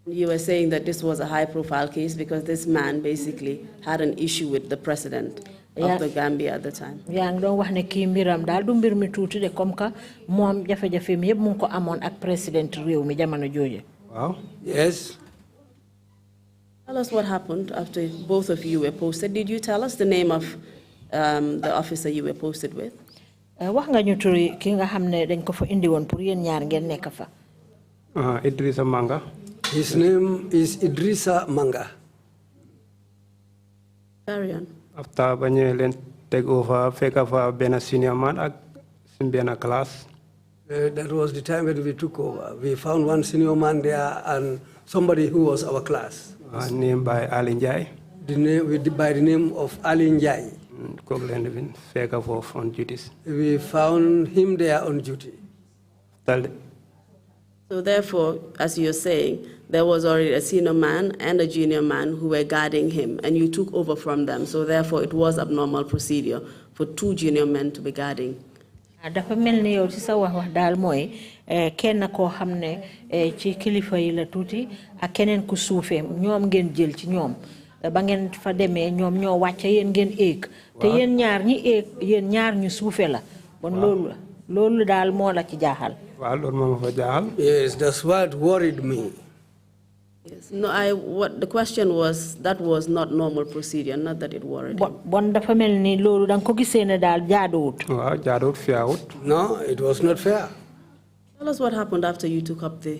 You were saying that this was a high-profile case because this man basically had an issue with the president of the Gambia at the time. yaa ngi doon wax ne kii mbiram daal du mbir mi tuuti de comme que moom jafe-jafe mi yëpp mu ngi ko amoon ak président réew mi jamono jooje. Wow. Yes. Tell us what happened after both of you were posted. Did you tell us the name of the officer you were posted with? Wax nga ñu turi ki nga xam ne dañ ko fa indi woon pour yéen ñaar ngeen nekk fa. Idrissa Manga. His name is Idrissa Manga. Carry on. After ba ñëwee leen take over fekk fa benn senior man ak suñ benn class. That was the time when we took over. We found one senior man there and somebody who was our class. Named by Ali Njie. By the name of Ali Njie. On duties. We found him there on duty. So therefore, as you're saying, there was already a senior man and a junior man who were guarding him, and you took over from them. So therefore, it was abnormal procedure for two junior men to be guarding. Dafa mel ni yow ci sa wax daal mooy kenn koo xam ne ci kilifa yi la tuuti ak keneen ku suufee ñoom ngeen jël ci ñoom ba ngeen fa demee ñoom ñoo wàcce yéen ngeen éeg te yéen ñaar ñi éeg yéen ñaar ñu suufe la bon loolu daal moo la ci jaaxal. Waaw loolu moo ma fa jaaxal. Yes, that's what worried me. Yes. No, what the question was, that was not normal procedure, not that it worried him. Bon dafa mel ni loolu danga ko gisee ne daal jaaduwut. Waaw jaaduwut fiyaawut. No, it was not fair. Tell us what happened after you took up the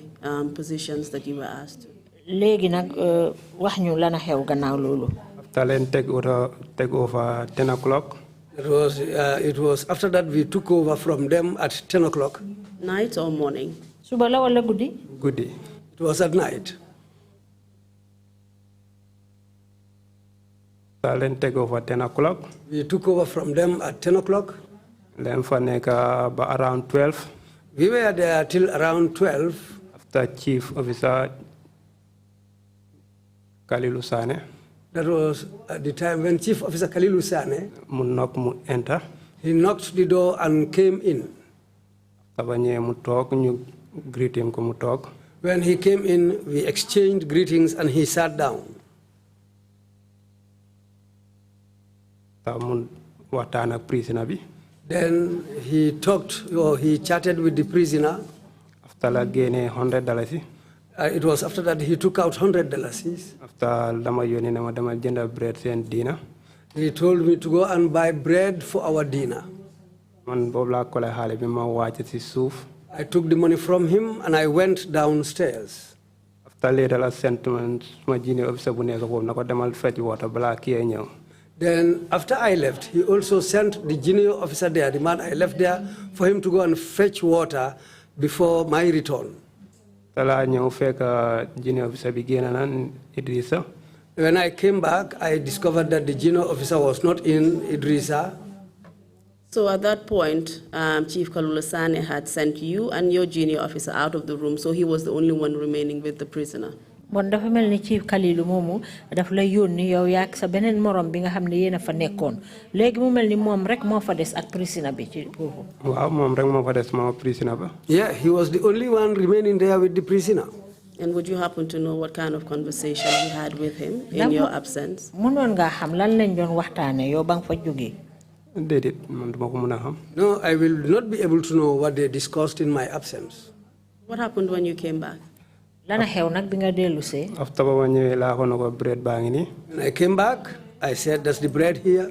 positions that you were asked. Léegi nag wax ñu lana xew gannaaw loolu. After leen take over 10 o'clock. It was after that we took over from them at 10 o'clock. Night or morning? Suba la wala guddi? Guddi. It was at night. Then take over 10 o'clock. We took over from them at 10 o'clock. Then for around 12. We were there till around 12. After chief officer Kalilu Sane. That was at the time when Chief Officer Kalilu Sane, Mu knock mu enter. he knocked the door and came in. Tabanye mu talk ñu greet him ko mu talk. When he came in, we exchanged greetings and he sat down. Ta mu waxtaan ak prisoner bi. Then he talked or he chatted with the prisoner. After la génné $100. It was after that he took out $100. After dama yoni na ma dama jënd bread sen dina. He told me to go and buy bread for our dinner. Man bobu la ko la xalé bi ma wacc ci suuf. I took the money from him and I went downstairs. After later la sentiment ma jine officer bu nekk fofu nako demal fetch water bala ki ay ñew. Then after I left, he also sent the junior officer there, the man I left there, for him to go and fetch water before my return. Tala ñew fekk junior officer bi génn na Idrissa. When I came back, I discovered that the junior officer was not in Idrissa. So at that point, Chief Kalula Sane had sent you and your junior officer out of the room, so he was the only one remaining with the prisoner. Bon dafa melni Chief Kalilu momu daf la yoni yow yak sa benen morom bi nga xamne yena fa nekkon legi mu melni mom rek mo fa dess ak prisoner bi ci fofu. Waaw mom rek mo fa dess mo prisoner ba. Yeah, he was the only one remaining there with the prisoner. And would you happen to know what kind of conversation you had with him in your absence? Mënon nga xam lan lañ doon waxtane yow bang fa joggé. Dedet man duma ko mëna xam. No, I will not be able to know what they discussed in my absence. What happened when you came back? Lana xew nak bi nga delu sé. After ba ma ñëwé la ko nako bread baangi ni. When I came back, I said, "That's the bread here."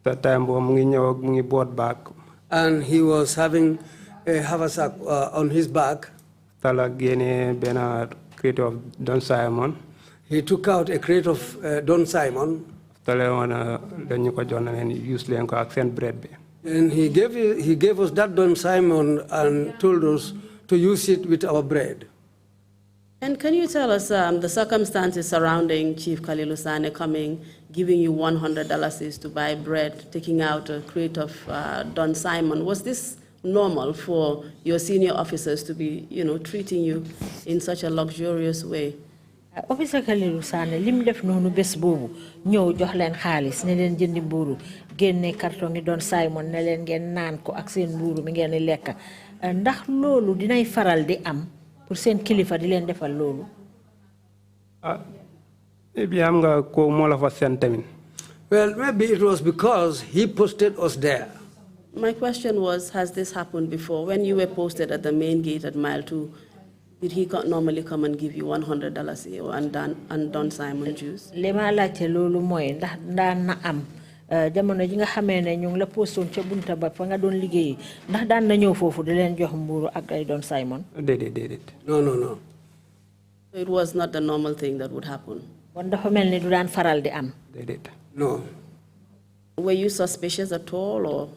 That time bo mu ngi ñëw ak mu ngi boot back. And he was having a haversack on his back. Tala génné ben crate of Don Simon. He took out a crate of Don Simon. Tala wona dañu ko jox na len use len ko ak sen bread bi. And he gave us that Don Simon and told us to use it with our bread. And can you tell us the circumstances surrounding Chief Kalilu Sane coming, giving you $100 to buy bread, taking out a crate of Don Simon? Was this normal for your senior officers to be, treating you in such a luxurious way? Officer Kalilu Sane lim def nonu bes bobu ñew jox len xaliss ne len jëndi mburu génné carton yi Don Simon ne len ngeen naan ko ak seen mburu mi ngeen lekk ndax lolu dinay faral di am pour sen kilifa di len defal lolu bi am nga ko mo la fa sen tamin. Well, maybe it was because he posted us there. My question was, has this happened before? When you were posted at the main gate at mile 2, did he normally come and give you $100 and Don Simon juice? Lema laajte lolu moy ndax daan na am jamono ji nga xamé ne ñu ngi la postoon ci bunta ba fa nga doon liggéey ndax daan na ñëw fofu di leen jox mburu ak ay Don Simon? Dedet. No. So it was not the normal thing that would happen. Bon dafa melni du daan faral di am. Dedet. No. Were you suspicious at all, or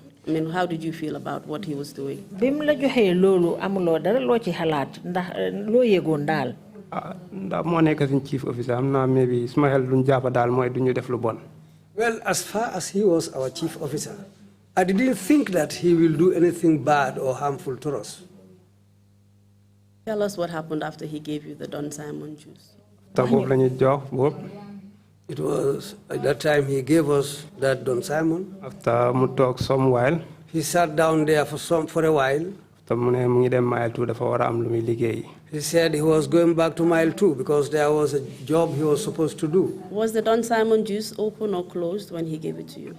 how did you feel about what he was doing? Bim la joxé lolu amulo dara lo ci xalaat ndax lo yegon dal. Ndax mo nekk ci chief officer amna maybe suma xel duñ jappa dal moy duñu def lu bon. Well, as far as he was our chief officer, I didn't think that he will do anything bad or harmful to us. Tell us what happened after he gave you the Don Simon juice. It was at that time he gave us that Don Simon. After we talk some while, he sat down there for a while. He said he was going back to mile 2 because there was a job he was supposed to do. Was the Don Simon juice open or closed when he gave it to you?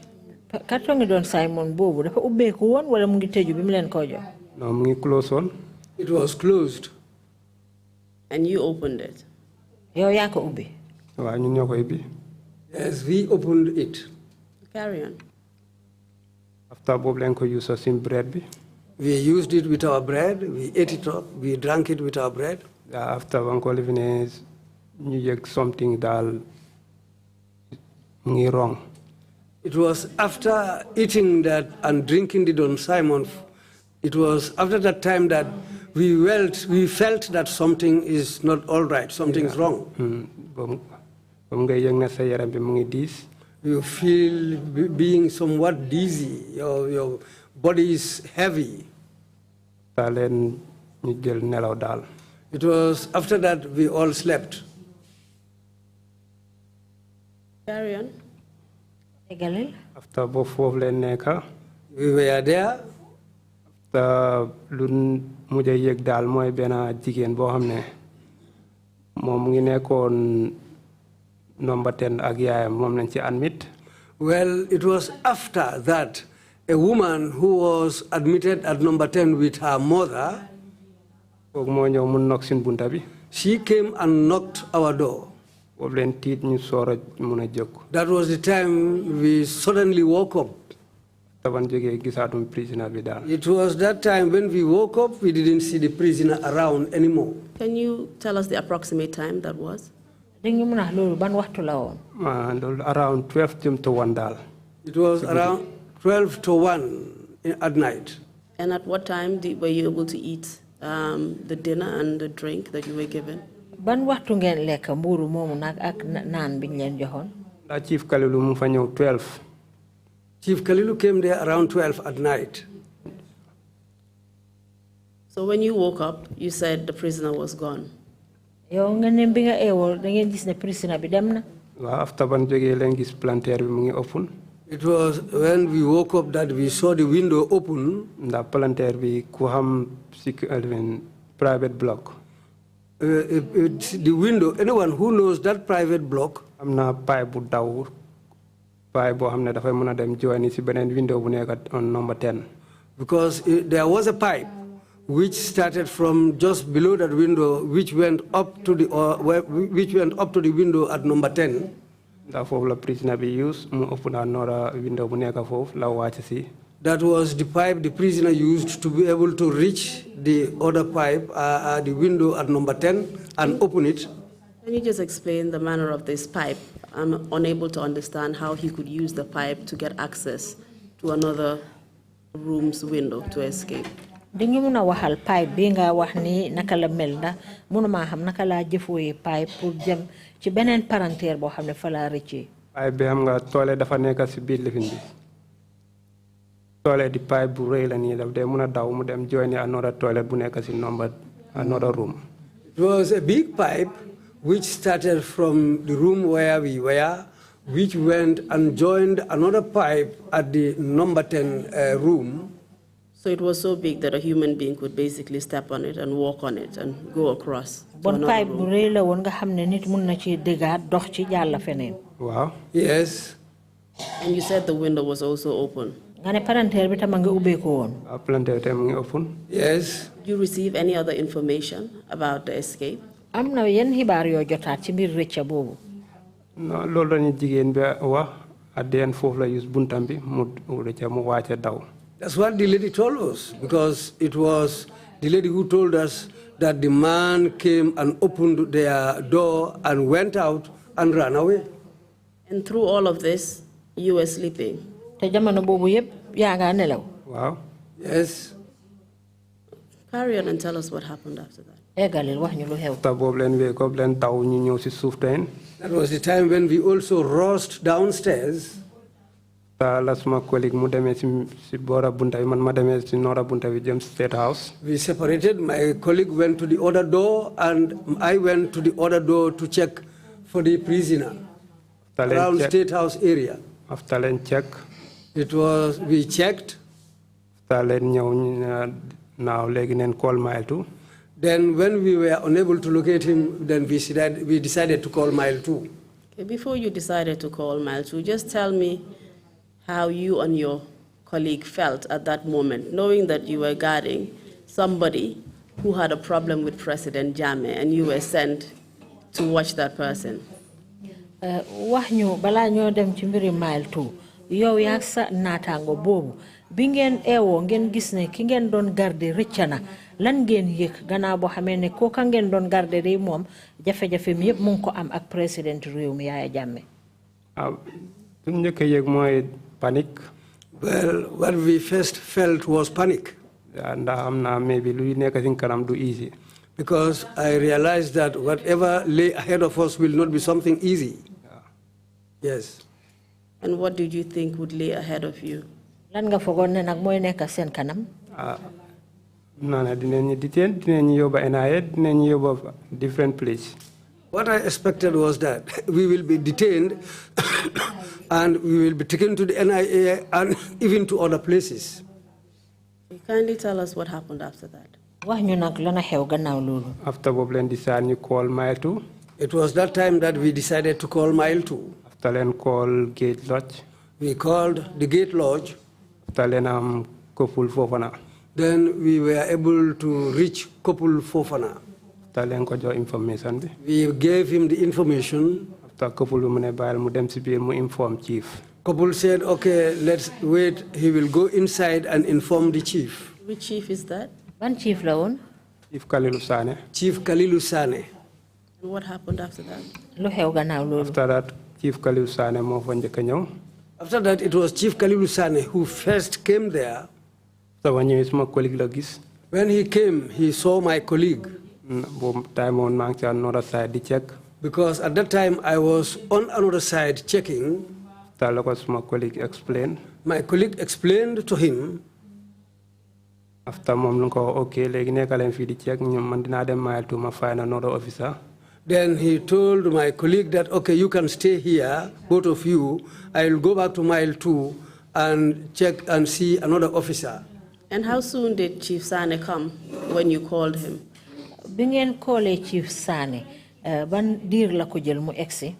Kartongi Don Simon bobu dafa ubbeeku won wala mu ngi teju bi mu len ko jox? No, mu ngi close won. It was closed. And you opened it? Yow yaa ko ubbi? Waaw ñun ñoo ko ubbi. Yes, we opened it. Carry on. After bobu len ko use sim bread bi. We used it with our bread, we ate it up, we drank it with our bread. After one living you get something that is wrong. It was after eating that and drinking the Don Simon, it was after that time that we felt that something is not all right, something is wrong. You feel being somewhat dizzy, your body is heavy. It was after that we all slept. Carry on. After both of neka. We were there. After lun mujay yek dal moy bena jigen bo xamne mom ngi nekkon number 10 ak yaayam mom lañ ci admit. Well, it was after that a woman who was admitted at number 10 with her mother. She came and knocked our door. That was the time we suddenly woke up. It was that time when we woke up, we didn't see the prisoner around anymore. Can you tell us the approximate time that was? Around 12 to 1 dal. It was around 12 to 1 at night. And at what time were you able to eat the dinner and the drink that you were given? Ban waxtu ngeen lekk mburu moomu nag ak naan biñ leen joxoon? Chief Kalilu mu fa ñëw 12. Chief Kalilu came there around 12 at night. So when you woke up, you said the prisoner was gone. Yow nga ne bi nga eewoo da ngeen gis ne prisoner bi dem na? After ban jógee leen gis planter bi mu ngi open. It was when we woke up that we saw the window open. The planter bi ku xam private block. The window, anyone who knows that private block. Am na pipe bu daw pipe boo xam ne dafay mën a dem join si beneen window bu nekk on number 10. Because there was a pipe which started from just below that window, which went up to the window at number 10. That prisoner be used. Open another window. That was the pipe the prisoner used to be able to reach the other pipe, the window at number 10, and open it. Can you just explain the manner of this pipe? I'm unable to understand how he could use the pipe to get access to another room's window to escape. Dingi muna waxal pipe bi nga wax ni naka la mel na mënuma xam naka la jëfooyee pipe pour jëm ci beneen palanteer boo xam ne fa la rëccee. Pipe bi xam nga toilet dafa nekk si biir lifin bi. Toilet di pipe bu rëy la nii daf dee mën a daw mu dem join another toilet bu nekk si another room. It was a big pipe which started from the room where we were, which went and joined another pipe at the number 10 room. So it was so big that a human being could basically step on it and walk on it and go across. Bon pipe bu rëy la woon nga xam ne nit mun na ci dëggaat dox ci jàll feneen. Wow. Yes. And you said the window was also open. Nga ne palanteer bi tam nga ubbeeku woon. Palanteer tam nga open. Yes. Did you receive any other information about the escape? Am na yenn xibaar yoo jotaat ci mbir rëcca boobu. No, loolu la ñu jigéen bi wax at the end foofu la use buntam bi mu rëcca mu wàcce daw. That's what the lady told us, because it was the lady who told us that the man came and opened their door and went out and ran away. And through all of this, you were sleeping? Te jamono boobu yëpp yaa nga nelaw. Wow. Yes. Carry on and tell us what happened after that. Eggalil wax ñu lu xew. Ta boobu leen wake up leen daw ñu ñëw si suuf teen. That was the time when we also rushed downstairs. Suma colleague mu demee si boora bunta bi man ma demee si noora bunta bi jëm State House. We separated. My colleague went to the other door and I went to the other door to check for the prisoner around State House area. After leen check. We checked. After leen ñëw now léegi neen call mile 2. Then when we were unable to locate him, then we decided to call mile 2. Okay, before you decided to call mile 2, just tell me how you and your colleague felt at that moment, knowing that you were guarding somebody who had a problem with President Jammeh and you were sent to watch that person. Wax ñu balaa ñoo dem ci mbiri mile 2 yow yaa sa naataango boobu bi ngeen eewoo ngeen gis ne ki ngeen doon garde rëcc na lan ngeen yëg gannaaw boo xamee ne kooka ngeen doon garde de moom jafe-jafe mi yëpp mu ngi ko am ak président réew mi Yaya Jammeh. Suñu njëkk a yëg mooy panic. Well, what we first felt was panic. Ndax am na maybe luy nekk ci kanam du easy. Because I realized that whatever lay ahead of us will not be something easy. Yes. And what did you think would lay ahead of you? Lan nga fogoon ne nag mooy nekk seen kanam. Dinañu detain dinañu yóbba NIA dinañu yóbba different place. What I expected was that we will be detained and we will be taken to the NIA and even to other places. Kindly tell us what happened after that. After Boblen decided you call Mile 2. It was that time that we decided to call Mile 2. After then call Gate Lodge. We called the Gate Lodge. After then Kopul Fofana. Then we were able to reach Kopul Fofana. After then got your information. We gave him the information. After Kopul mu inform chief. Kopul said, okay, let's wait. He will go inside and inform the chief. Which chief is that? One chief laon. Chief Kalilu Sane. Chief Kalilu Sane. And what happened after that? After that, Chief Kalilu Sane mo fa njëkk ñëw. After that, it was Chief Kalilu Sane who first came there. So when you my colleague la gis. When he came, he saw my colleague. Time on maa ngi another side di check. Because at that time, I was on another side checking. My colleague explained. My colleague explained to him. After mom lu ko okay léegi nekkalen fi di check ñom man dina dem Mile 2 ma find another officer. Then he told my colleague that okay, you can stay here, both of you. I will go back to Mile 2 and check and see another officer. And how soon did Chief Sane come when you called him? Bi ngeen callé Chief Sane ban diir la ko jël mu exi?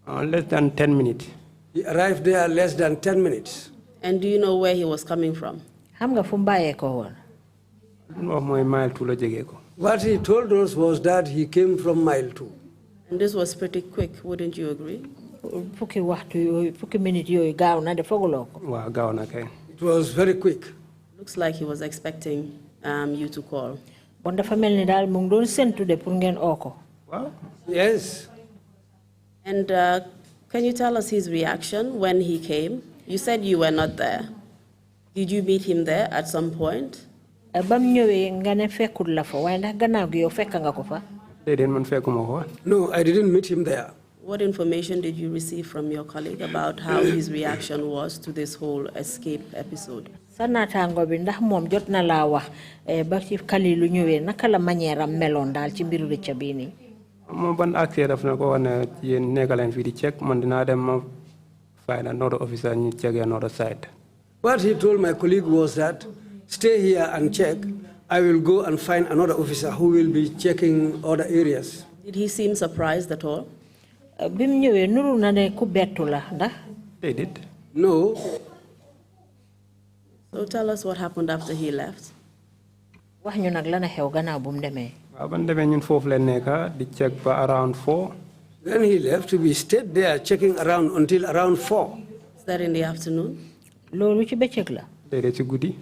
Less than 10 minutes. He arrived there less than 10 minutes. And do you know where he was coming from? Xam nga fu mbayé ko won? Moy Mile 2 la jégué ko. What he told us was that he came from Mile 2. And this was pretty quick, wouldn't you agree? Fukki waxtu yoy, fukki minute yoy gaaw na de foguloo ko. Wa gaaw na kay. It was very quick. Looks like he was expecting you to call. Bon dafa melni dal mu ngi doon sentu de pour ngeen oko. Wow. Yes. And can you tell us his reaction when he came? You said you were not there. Did you meet him there at some point? Bam ñëwé nga ne fekkul la fa waaye ndax gannaaw gi yow fekk nga ko fa? Déedéet man fekkuma ko. No, I didn't meet him there. What information did you receive from your colleague about how his reaction was to this whole escape episode? Sa naataango bi ndax moom jot na laa wax ba ci Kalilu ñëwee naka la manière am meloon daal ci mbiru rëcc bii nii? Mo ban accès daf na ko wane yéen nekkaleen fii di check man dinaa dem ma find another officer ñu check another side. What he told my colleague was that stay here and check. I will go and find another officer who will be checking other areas. Did he seem surprised at all? Bim ñëwee nuru na ne ku bettu la ndax? Déedéet. No. So tell us what happened after he left. Wax ñu nag lana xew gannaaw bu mu demee. Waaw ban demee ñun foofu leen nekk di check ba around 4. When he left, we stayed there checking around until around 4. Is that in the afternoon? Loolu ci bëccëg la. Déedéet ci guddi.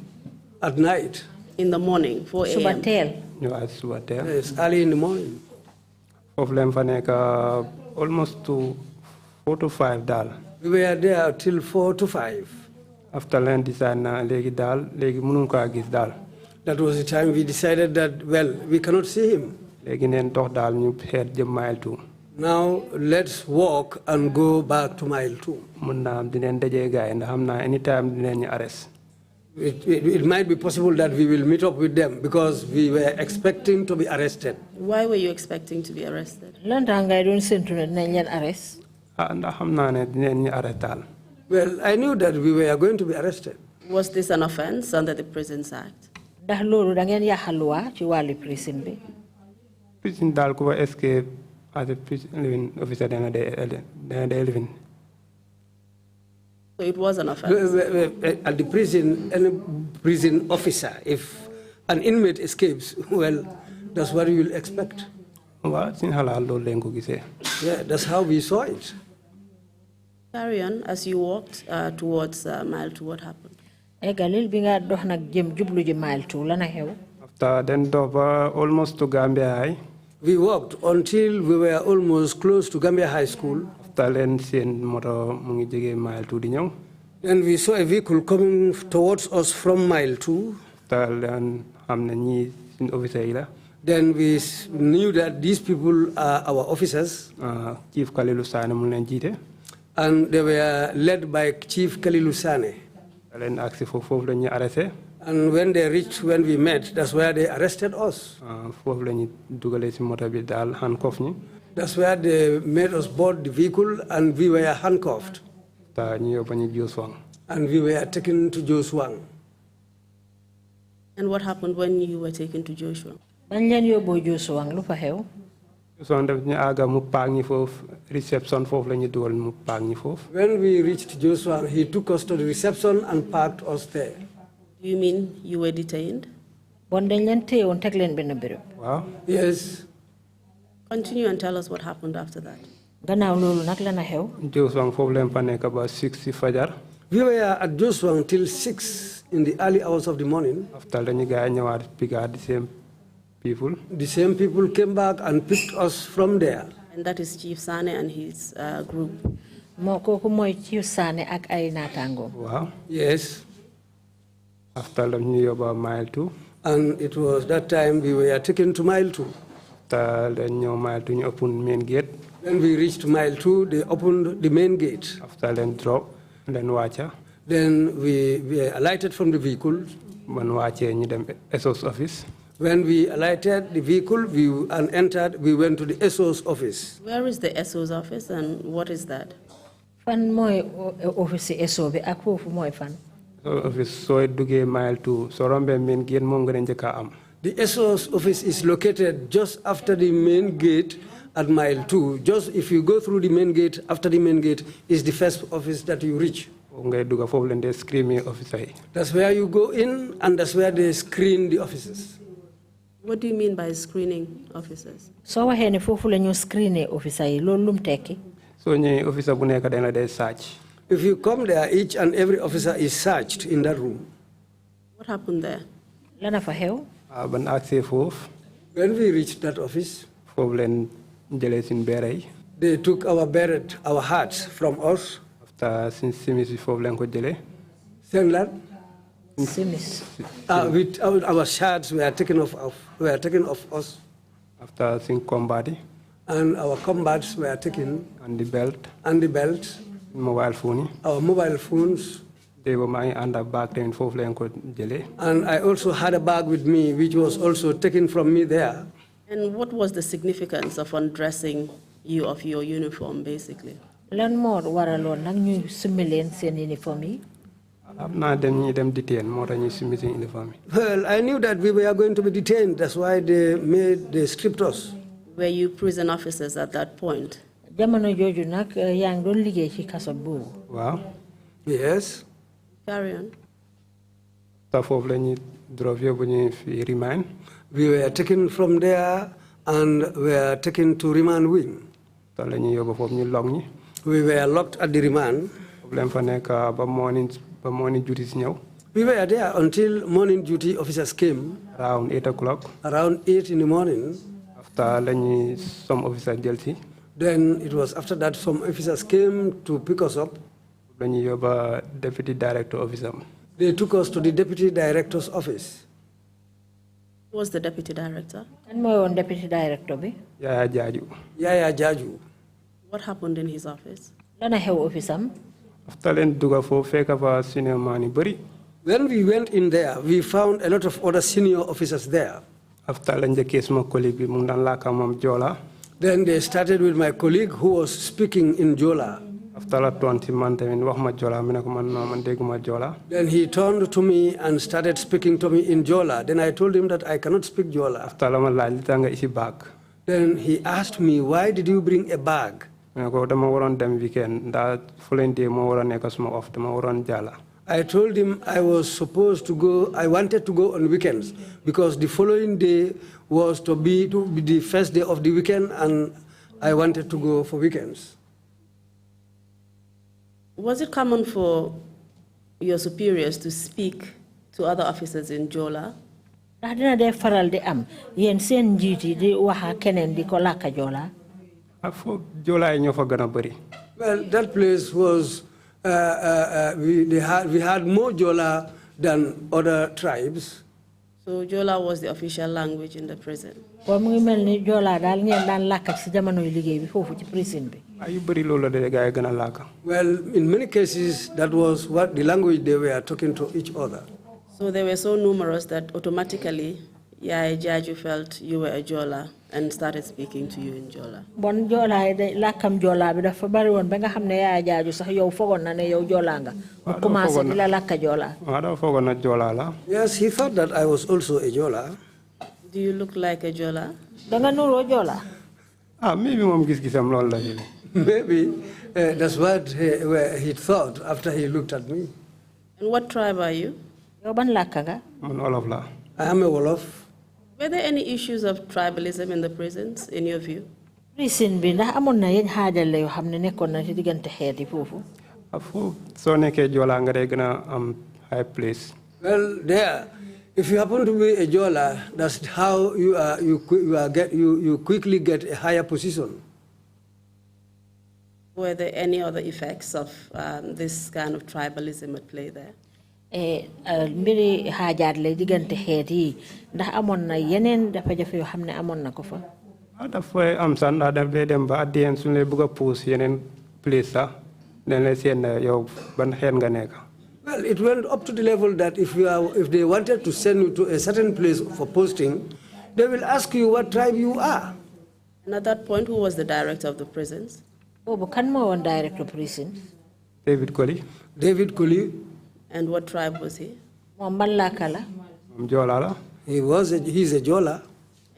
At night. In the morning, 4 a.m. Suba teel. Waaw suba teel. Yes, early in the morning. Foofu leen fa nekk almost to 4 to 5 daal. We were there till 4 to 5. After leen decide na léegi daal léegi mënuñ ko gis daal. That was the time we decided that, well, we cannot see him. Léegi neen dox daal ñu xeet jëm Mile 2. Now, let's walk and go back to Mile 2. Mun naa am dinañ dajee gaay ndax xam naa anytime dinañ ñu arrest. It might be possible that we will meet up with them because we were expecting to be arrested. Why were you expecting to be arrested? Lan tax ngay doon séntu ne dinañ leen arrest? Ndax xam naa ne dinañ ñu arrest daal. Well, I knew that we were going to be arrested. Was this an offense under the Prisons Act? Ndax loolu da ngeen yàqal luwa ci wàllu prison bi? Prison daal ku fa escape as a prison officer dana day living. So it was an offense. At the prison, any prison officer, if an inmate escapes, well, that's what you will expect. Waaw sin xalaat loolu leen ko gisee. Yeah, that's how we saw it. Carry on. As you walked towards Mile 2, what happened? Galil bi nga dox nag jëm jublu ji Mile 2 lana xew? After then dox ba almost to Gambia High. We walked until we were almost close to Gambia High School. After leen seen moto mu ngi jege Mile 2 di ñëw. Then we saw a vehicle coming towards us from Mile 2. After leen xam ne ñii suñu officer yi la. Then we knew that these people are our officers. Chief Kalilu Sane mu leen jiite. And they were led by Chief Kalilu Sane. Leen agsi foofu la ñu arrêté. And when they reached, when we met, that's where they arrested us. Foofu la ñu dugalee si moto bi daal handcuff ñi. That's where they made us board the vehicle and we were handcuffed. after ñu yóbbu ñu Joswang. And we were taken to Joswang. And what happened when you were taken to Joshua? Bañ leen yóbboo Joswang lu fa xew. Joswang daf ñu àgga mu paak ñi foofu reception foofu la ñu dugal mu paak ñi foofu. When we reached Joswang, he took us to the reception and parked us there. Do you mean you were detained? Bon dañ leen téyewoon teg leen benn béréb. Waaw. Yes. Continue and tell us what happened after that. Gannaaw loolu nag la na xew. Joswang foofu leen fa nekk ba 6 ci fajar. We were at Joswang till 6 in the early hours of the morning. After dañu gaay ñëwaat pick the same people. The same people came back and picked us from there. And that is Chief Sane and his group. Moo kooku mooy Chief Sane ak ay naataangoom. Wow. Yes. After dañu yóbbu mile 2. And it was that time we were taken to mile 2. After dañu mile 2 ñu open main gate. When we reached mile 2, they opened the main gate. After then drop, then watcha. Then we alighted from the vehicle. When watcha ñu dem SO's office. When we alighted the vehicle and entered, we went to the SO's office. Where is the SO's office and what is that? Fan mooy office SO bi ak foofu mooy fan. Office sooy duggee mile 2 soo rombee main gate moom nga njëkk a am. The SO's office is located just after the main gate at mile 2. Just if you go through the main gate, after the main gate is the first office that you reach. That's where you go in and that's where they screen the officers. What do you mean by screening officers? So waxee ne foofu la ñu screené officer yi loolu lum tekki. So ñëwee officer bu nekk dañ la day search. If you come there, each and every officer is searched in that room. What happened there? Lana fa xew. Ban accès foofu. When we reached that office, foofu leen jëlee suñu beere yi. They took our beret, our hats from us. After suñu simis yi foofu leen ko jëlee. Send that. Simis. With our shirts were taken off us. After suñu combat yi. And our combats were taken. And the belt. And the belt. Mobile phone. Our mobile phones. They were my under bag then foofu leen ko jëlee. And I also had a bag with me, which was also taken from me there. And what was the significance of undressing you of your uniform, basically? Lan moo waraloon nag ñu summi leen seen uniform yi. am naa dem ñi dem detain moo tax ñu summi seen uniform yi. Well, I knew that we were going to be detained. That's why they stripped us. Were you prison officers at that point? Jamono jooju nag yaa ngi doon liggéey ci kaso boobu. Waaw. Yes. Carry on. Ta foofu la ñuy drop yóbbu ñu fi remand. We were taken from there and were taken to remand wing. Ta la ñuy yóbbu foofu ñu lock ñi. We were locked at the remand. Foofu leen fa nekk ba morning duty si ñëw. We were there until morning duty officers came. Around 8 o'clock. Around 8 in the morning. After la ñuy some officers jël si. Then it was after that some officers came to pick us up. La ñuy yóbbu deputy director officer. They took us to the deputy director's office. Who was the deputy director? And mooy woon deputy director bi. Yaya Jaaju. Yaya Jaaju. What happened in his office? Lana xew office am. After leen dugga foofu fekk fa senior man yu bëri. When we went in there, we found a lot of other senior officers there. After la njëkkee suma collègue bi mu ngi daan làkka moom Joola. Then they started with my colleague who was speaking in Jola. After la 20 man tamit wax ma Joola mi ne ko man dégguma Joola. Then he turned to me and started speaking to me in Jola. Then I told him that I cannot speak Jola. After la ma laaj li tax nga isi bag. Then he asked me, why did you bring a bag? I told him I was supposed to go, I wanted to go on weekends because the following day was to be the first day of the weekend and I wanted to go for weekends. Was it common for your superiors to speak to other officers in Jola? Dina dee faral di am yéen seen njiit yi di waxa keneen di ko làkka Joola. Well, that place was, we had more Jola than other tribes. So Jola was the official language in the prison. Kon mu ngi mel ni Joola daal ngeen daan làkka ci jamono yu liggéey bi foofu ci prison bi. Well, in many cases, that was what the language they were talking to each other. So they were so numerous that automatically Yaya Jaju felt you were a Jola and started speaking to you in Jola. Bon Jola de lakam Jola bi dafa bari won ba nga xamne Yaya Jaju sax yow fogon na ne yow Jola nga. Mu commencé di la lakka Jola. Ada fogon na Jola la. Yes, he thought that I was also a Jola. Do you look like a Jola? Da nga nuro Jola. Maybe mom gis-gisam lol la jël. Maybe that's what he thought after he looked at me. And what tribe are you? Yow ban lakka nga? Man Wolof la. I am a Wolof. Were there any issues of tribalism in the prisons, in your view? Prison bi ndax amon na yeen haajal la yo xamne nekkon na ci digante xéeti fofu. Afu so nekkee Jola nga day gëna am high place. Well, there, if you happen to be a Jola, that's how you quickly get a higher position. Were there any other effects of this kind of tribalism at play there? Mbiri haajaat lay digante xeet yi ndax amoon na yeneen jafe-jafe yoo xam ne amoon na ko fa. Dafay am sax ndax daf lay dem ba at the end suñu lay bëgg a puus yeneen place sax dañ lay seen yow ban xeet nga nekk. Well, it went up to the level that if they wanted to send you to a certain place for posting, they will ask you what tribe you are. And at that point, who was the director of the prisons? Boobu kan moo woon director prisons? David Colley. David Colley. And what tribe was he? Moom ban lakka la? Moom Jola la. He's a Jola.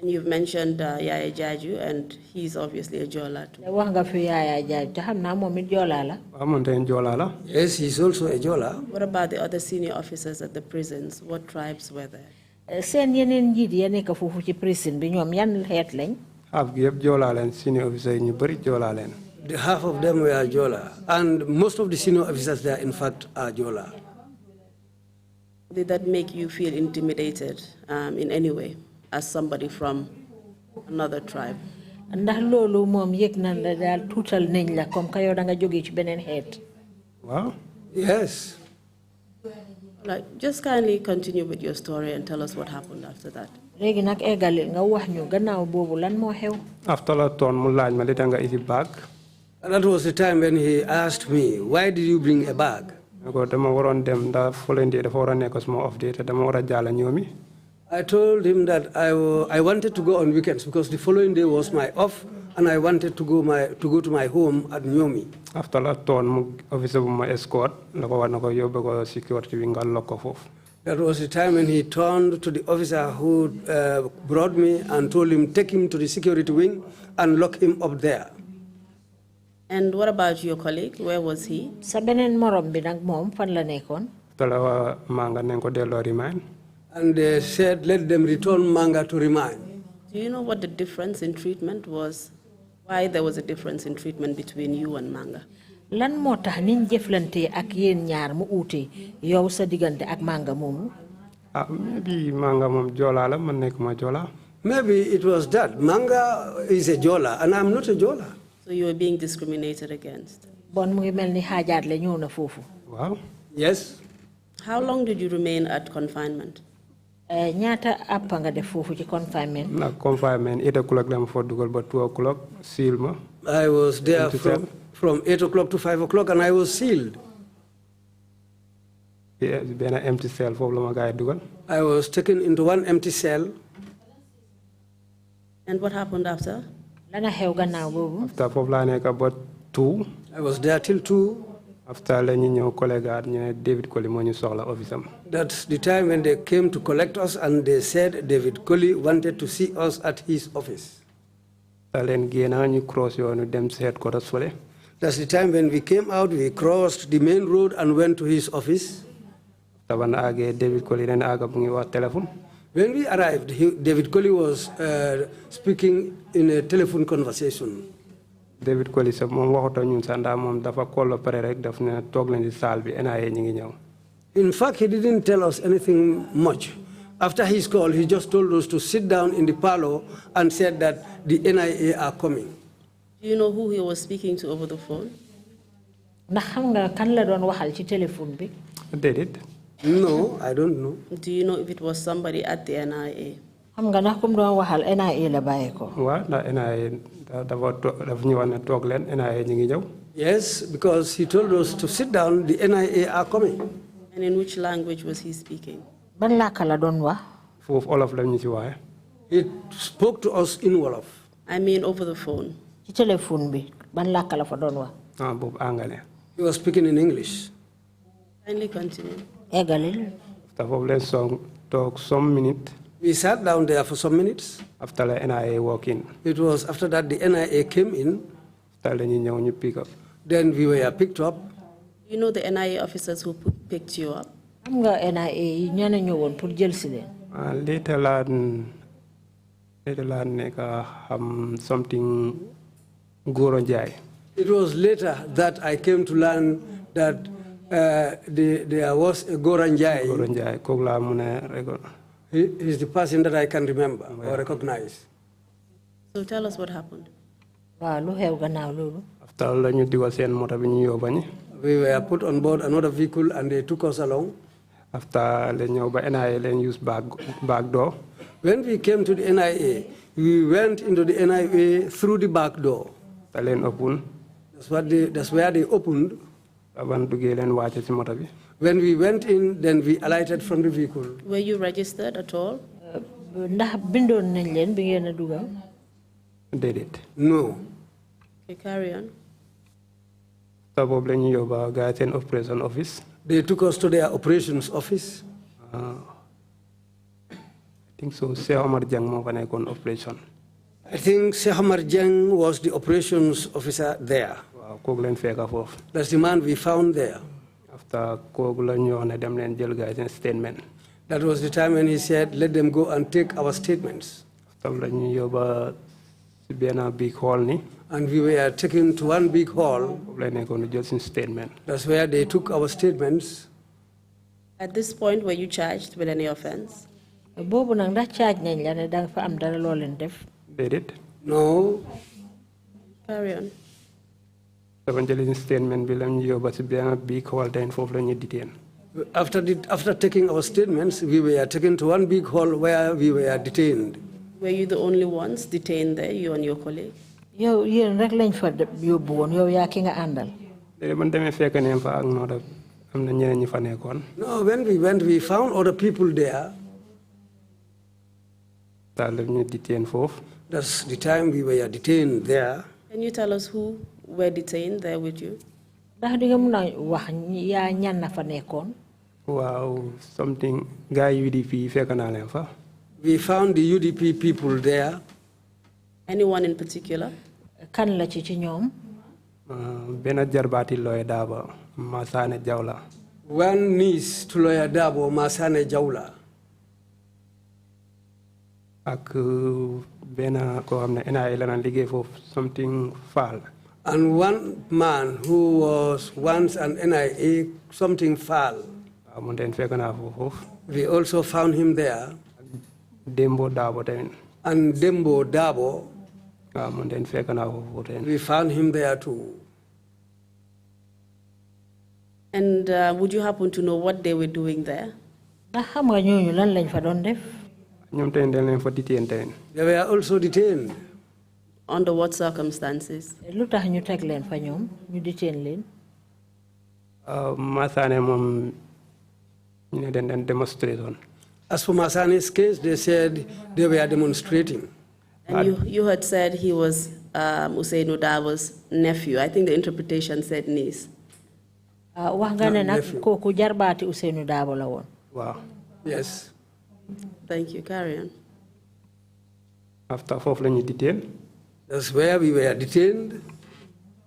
And you've mentioned Yaya Jaju, and he's obviously a Jola too. Wax nga fi Yaya Jaju te xam naa moom it Jola la. Waaw moom tamit Jola la. Yes, he's also a Jola. What about the other senior officers at the prisons? What tribes were there? Seen yeneen njiit ya nekk foofu ci prison bi ñoom yan xeet lañ? Half gi yëpp Jola leen senior officer yi ñu bëri Jola leen. Half of them were Jola, and most of the senior officers there, in fact, are Jola. Did that make you feel intimidated in any way as somebody from another tribe? Ndax loolu moom yëg na la daal tuutal nañ la comme ka yow da nga jógee ci beneen xeet. Waaw. Yes. Like, just kindly continue with your story and tell us what happened after that. Léegi nag eggali nga wax ñu gannaaw boobu lan moo xew. After la toon mu laaj ma li tax nga isi bag. That was the time when he asked me, why did you bring a bag? I told him that I wanted to go on weekends because the following day was my off, and I wanted to go to my home at Nyomi. After that, officer my escort, security That was the time when he turned to the officer who brought me and told him, take him to the security wing and lock him up there. And what about your colleague? Where was he? Sa benen morom bi nak mom fan la nekkon? Talawa manga nenko delo remind. And they said let them return manga to remind. Do you know what the difference in treatment was? Why there was a difference in treatment between you and manga? Lan moo tax niñ jëflante ak yéen ñaar mu uute yow sa diggante ak manga moomu? Maybe manga mom Jola la man nekkuma Jola. Maybe it was that. Manga is a Jola and I'm not a Jola. So you were being discriminated against? Bon mu ngi mel ni xaajaat la ñëw na foofu. Wow. Yes. How long did you remain at confinement? Ñaata app nga def foofu ci confinement? Na confinement 8 o'clock dama fa dugal ba 2 o'clock seal ma. I was there from 8 o'clock to 5 o'clock and I was sealed. Yeah, ben empty cell foofu la ma gaay dugal. I was taken into one empty cell. And what happened after? Lana xew gannaaw boobu? After foofu la nekk about 2. I was there till 2. After la ñu ñëw collègue ñu David Colley moo ñu soxla office am. That's the time when they came to collect us and they said David Colley wanted to see us at his office. Leen génna ñu cross yoonu dem ci headquarters fële. That's the time when we came out, we crossed the main road and went to his office. Taban agé David Colley leen aga bu ngi wax téléphone. When we arrived, David Colley was speaking in a telephone conversation. David Colley sax moom waxatoo ñun sax ndax moom dafa call pare rek daf ne toog leen ci salle bi NIA ñi ngi ñëw. In fact, he didn't tell us anything much. After his call, he just told us to sit down in the parlor and said that the NIA are coming. Do you know who he was speaking to over the phone? Ndax xam nga kan la doon waxal ci téléphone bi? Déedéet. No, I don't know. Do you know if it was somebody at the NIA? Xam nga ndax kum doon waxal NIA la bàyyi ko? Waaw ndax NIA dafa ñu wax ne toog leen NIA ñi ngi ñëw. Yes, because he told us to sit down, the NIA are coming. And in which language was he speaking? Ban làkk la doon wax? foofu olof la ñu ci waaye. It spoke to us in Wolof. I mean over the phone. ci téléphone bi ban làkk la fa doon wax. boobu anglais. He was speaking in English. Kindly continue. eggalil. after foofu leen talk some minutes. We sat down there for some minutes. After the NIA walk in. It was after that the NIA came in. After the ñu pick up. Then we were picked up. You know the NIA officers who picked you up? am nga NIA yi ñana ñëwoon pour jël si leen. Later laa nekk xam something Goro Njie. It was later that I came to learn that there was a Goro Njie. Goro Njie kooku laa mun a He is the person that I can remember or recognize. So tell us what happened. waaw lu xew gannaaw loolu. After la ñu digal seen moto bi ñu yóbbu ñi. We were put on board another vehicle and they took us along. After la ñëw ba NIA leen use back door. When we came to the NIA, we went into the NIA through the back door. Da leen open. That's where they opened. Ban duggee leen wàcce ci moto bi. When we went in, then we alighted from the vehicle. Were you registered at all? ndax bindoon nañ leen bi ngeen a dugal. Déedéet. No. Okay, carry on. So boobu la ñu yóbbu gars seen operation office. They took us to their operations office. I think so. Cheikh Omar Jang moo fa nekkoon operation. I think Sheikh Omar Jang was the operations officer there. Waaw kooku leen fekka foofu. That's the man we found there. After kooku la ñu wax ne dem leen jël gars seen statement. That was the time when he said, let them go and take our statements. After la ñu yóbbu ci benn big hall ni. And we were taken to one big hall. Statement. That's where they took our statements. At this point, were you charged with any offense? boobu nag ndax charge nañ la ne danga fa am dara loo leen def. Déedéet. No. Carry on. Dafa jëli statement bi la ñu yóbbu ci benn big hall den foofu la ñu detain. After taking our statements, we were taken to one big hall where we were detained. Were you the only ones detained there, you and your colleague? yow yéen rek lañ fa yóbbu woon yow yaa ki nga àndal. Déedéet man demee fekk ne fa ak noo def am na ñeneen ñi fa nekkoon. No, when we went, we found other people there. Daal la ñu detain foofu. That's the time we were detained there. Can you tell us who were detained there with you? ndax di nga mun a wax yaa ñan na fa nekkoon. Wow, something guy UDP fekk naa leen fa. We found the UDP people there. Anyone in particular? Kan la ci ñoom. Benn jarbaati Lawyer Dabo Masane Jawla. One niece to Lawyer Dabo Masane Jawla. Ak benn koo xam ne NIA la naan liggéey foofu something Fall. And one man who was once an NIA something Fall. Mu den fekk naa foofu. We also found him there. Dembo Dabo tamit. And Dembo Dabo. We found him there too. And would you happen to know what they were doing there? They were also detained. Under what circumstances? Demonstration. As for Masane's case, they said they were demonstrating. And you had said he was Usainu Dabo's nephew. I think the interpretation said niece. Wax nga ne nag kooku jarbaati Usainu Dabo la woon. Wow. Yes. Thank you. Carry on. After foofu la ñu detained. That's where we were detained.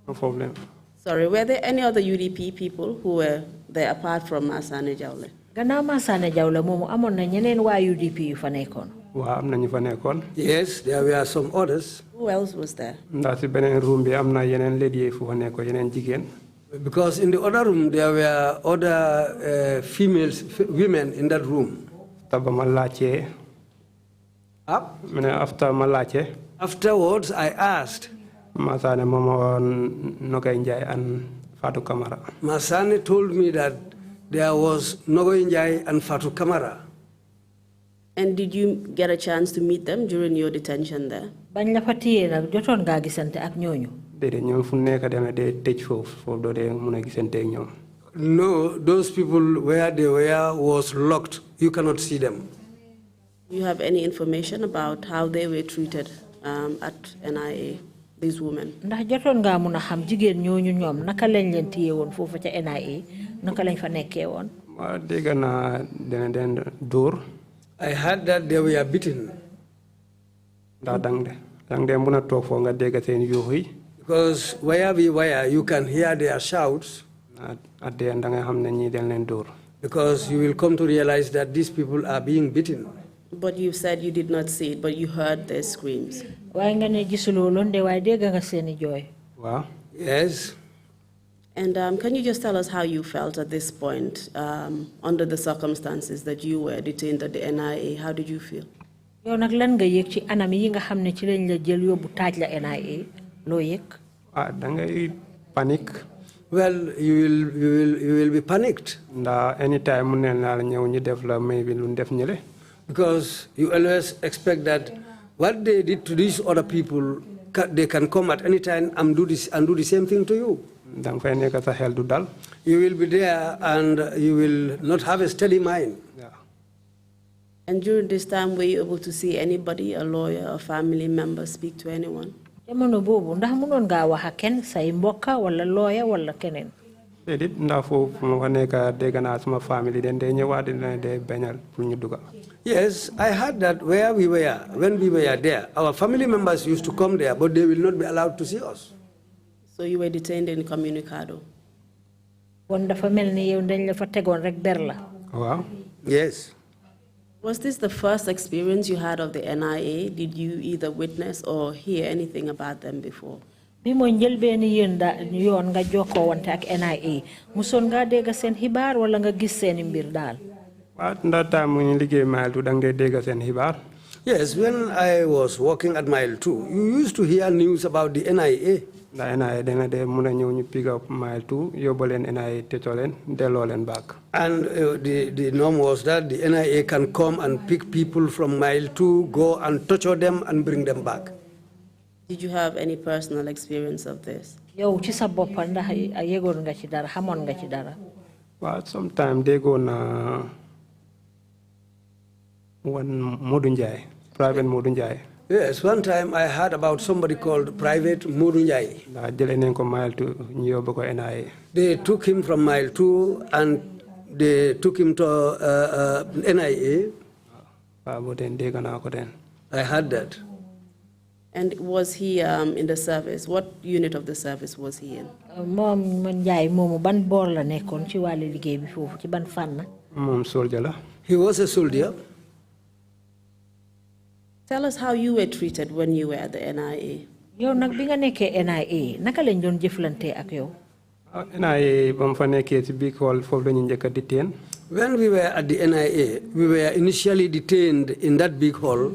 No problem. Sorry, were there any other UDP people who were there apart from Masane Jawle? Gannaaw Masane Jawle moomu amoon na ñeneen waa UDP yu fa nekkoon. Waaw am na ñu fa nekkoon. Yes, there were some others. Who else was there? Ndax ci beneen room bi am na yeneen lady fu fa nekkoon yeneen jigéen. Because in the other room there were other women in that room. Taba ma laajte. After ma laajte. Afterwards, I asked. Masane Mama Nogay Njie and Fatou Kamara. Masane told me that there was Nogay Njie and Fatou Kamara. And did you get a chance to meet them during your detention there? Bañ la fa tiyee nag jotoon ngaa gisante ak ñooñu. Déedéet ñoom fu nekk demee day tëj foofu doo dee mun a gisante ak ñoom. No, those people where they were was locked. You cannot see them. Do you have any information about how they were treated at NIA, these women? Ndax jotoon nga mëna xam jigéen ñooñu ñoom naka lañ leen téye woon foofu ca NIA naka lañ fa nekkee woon. Wa dégg naa dana den dóor. I heard that they were beaten. Ndax dang de mëna toog foo nga dégg seen yuux yi. Because where we were, you can hear their shouts. At the end, Because you will come to realize that these people are being beaten. But you said you did not see it, but you heard their screams. Yes. And can you just tell us how you felt at this point, under the circumstances that you were detained at the NIA? How did you feel? Panic. Well, you will be panicked. Anytime because you always expect that what they did to these other people, they can come at any time and do the same thing to you. You will be there and you will not have a steady mind. Yeah. And during this time, were you able to see anybody, a lawyer, a family member, speak to anyone? Jamono bobu ndax mënon nga wax ak ken say mbokka wala lawyer wala kenen. Dedit ndax fofu mo neka dégg naa sama family den de ñëwaat dina de bañal pour ñu dugal. Yes, I heard that where we were, when we were there, our family members used to come there, but they will not be allowed to see us. So you were detained in Communicado? Won dafa melni yow dañ la fa tégon rek ber la. Wow. Yes. Was this the first experience you had of the NIA? Did you either witness or hear anything about them before? Bi mo ñël ben yoon nga joko wonte ak NIA muson nga dégg seen xibaar wala nga gis seen mbir daal. Yes, when I was working at Mile 2, you used to hear news about the NIA. And the norm was that the NIA can come and pick people from Mile 2, go and torture them and bring them back. Did you have any personal experience of this? Yow ci sa bop ndax yegon nga ci dara xamone nga ci dara. Well, sometimes they go na one Njie, private Njie. Yes, one time I heard about somebody called Private Njie. They took him from Mile 2 and they took him to NIA. I heard that. And was he in the service? What unit of the service was he in? He was a soldier. Tell us how you were treated when you were at the NIA. Yow nak bi nga nekké NIA naka lañ doon jëflanté ak yow? NIA bam fa nekké ci big hall fofu lañu ñëk detain. When we were at the NIA, we were initially detained in that big hall.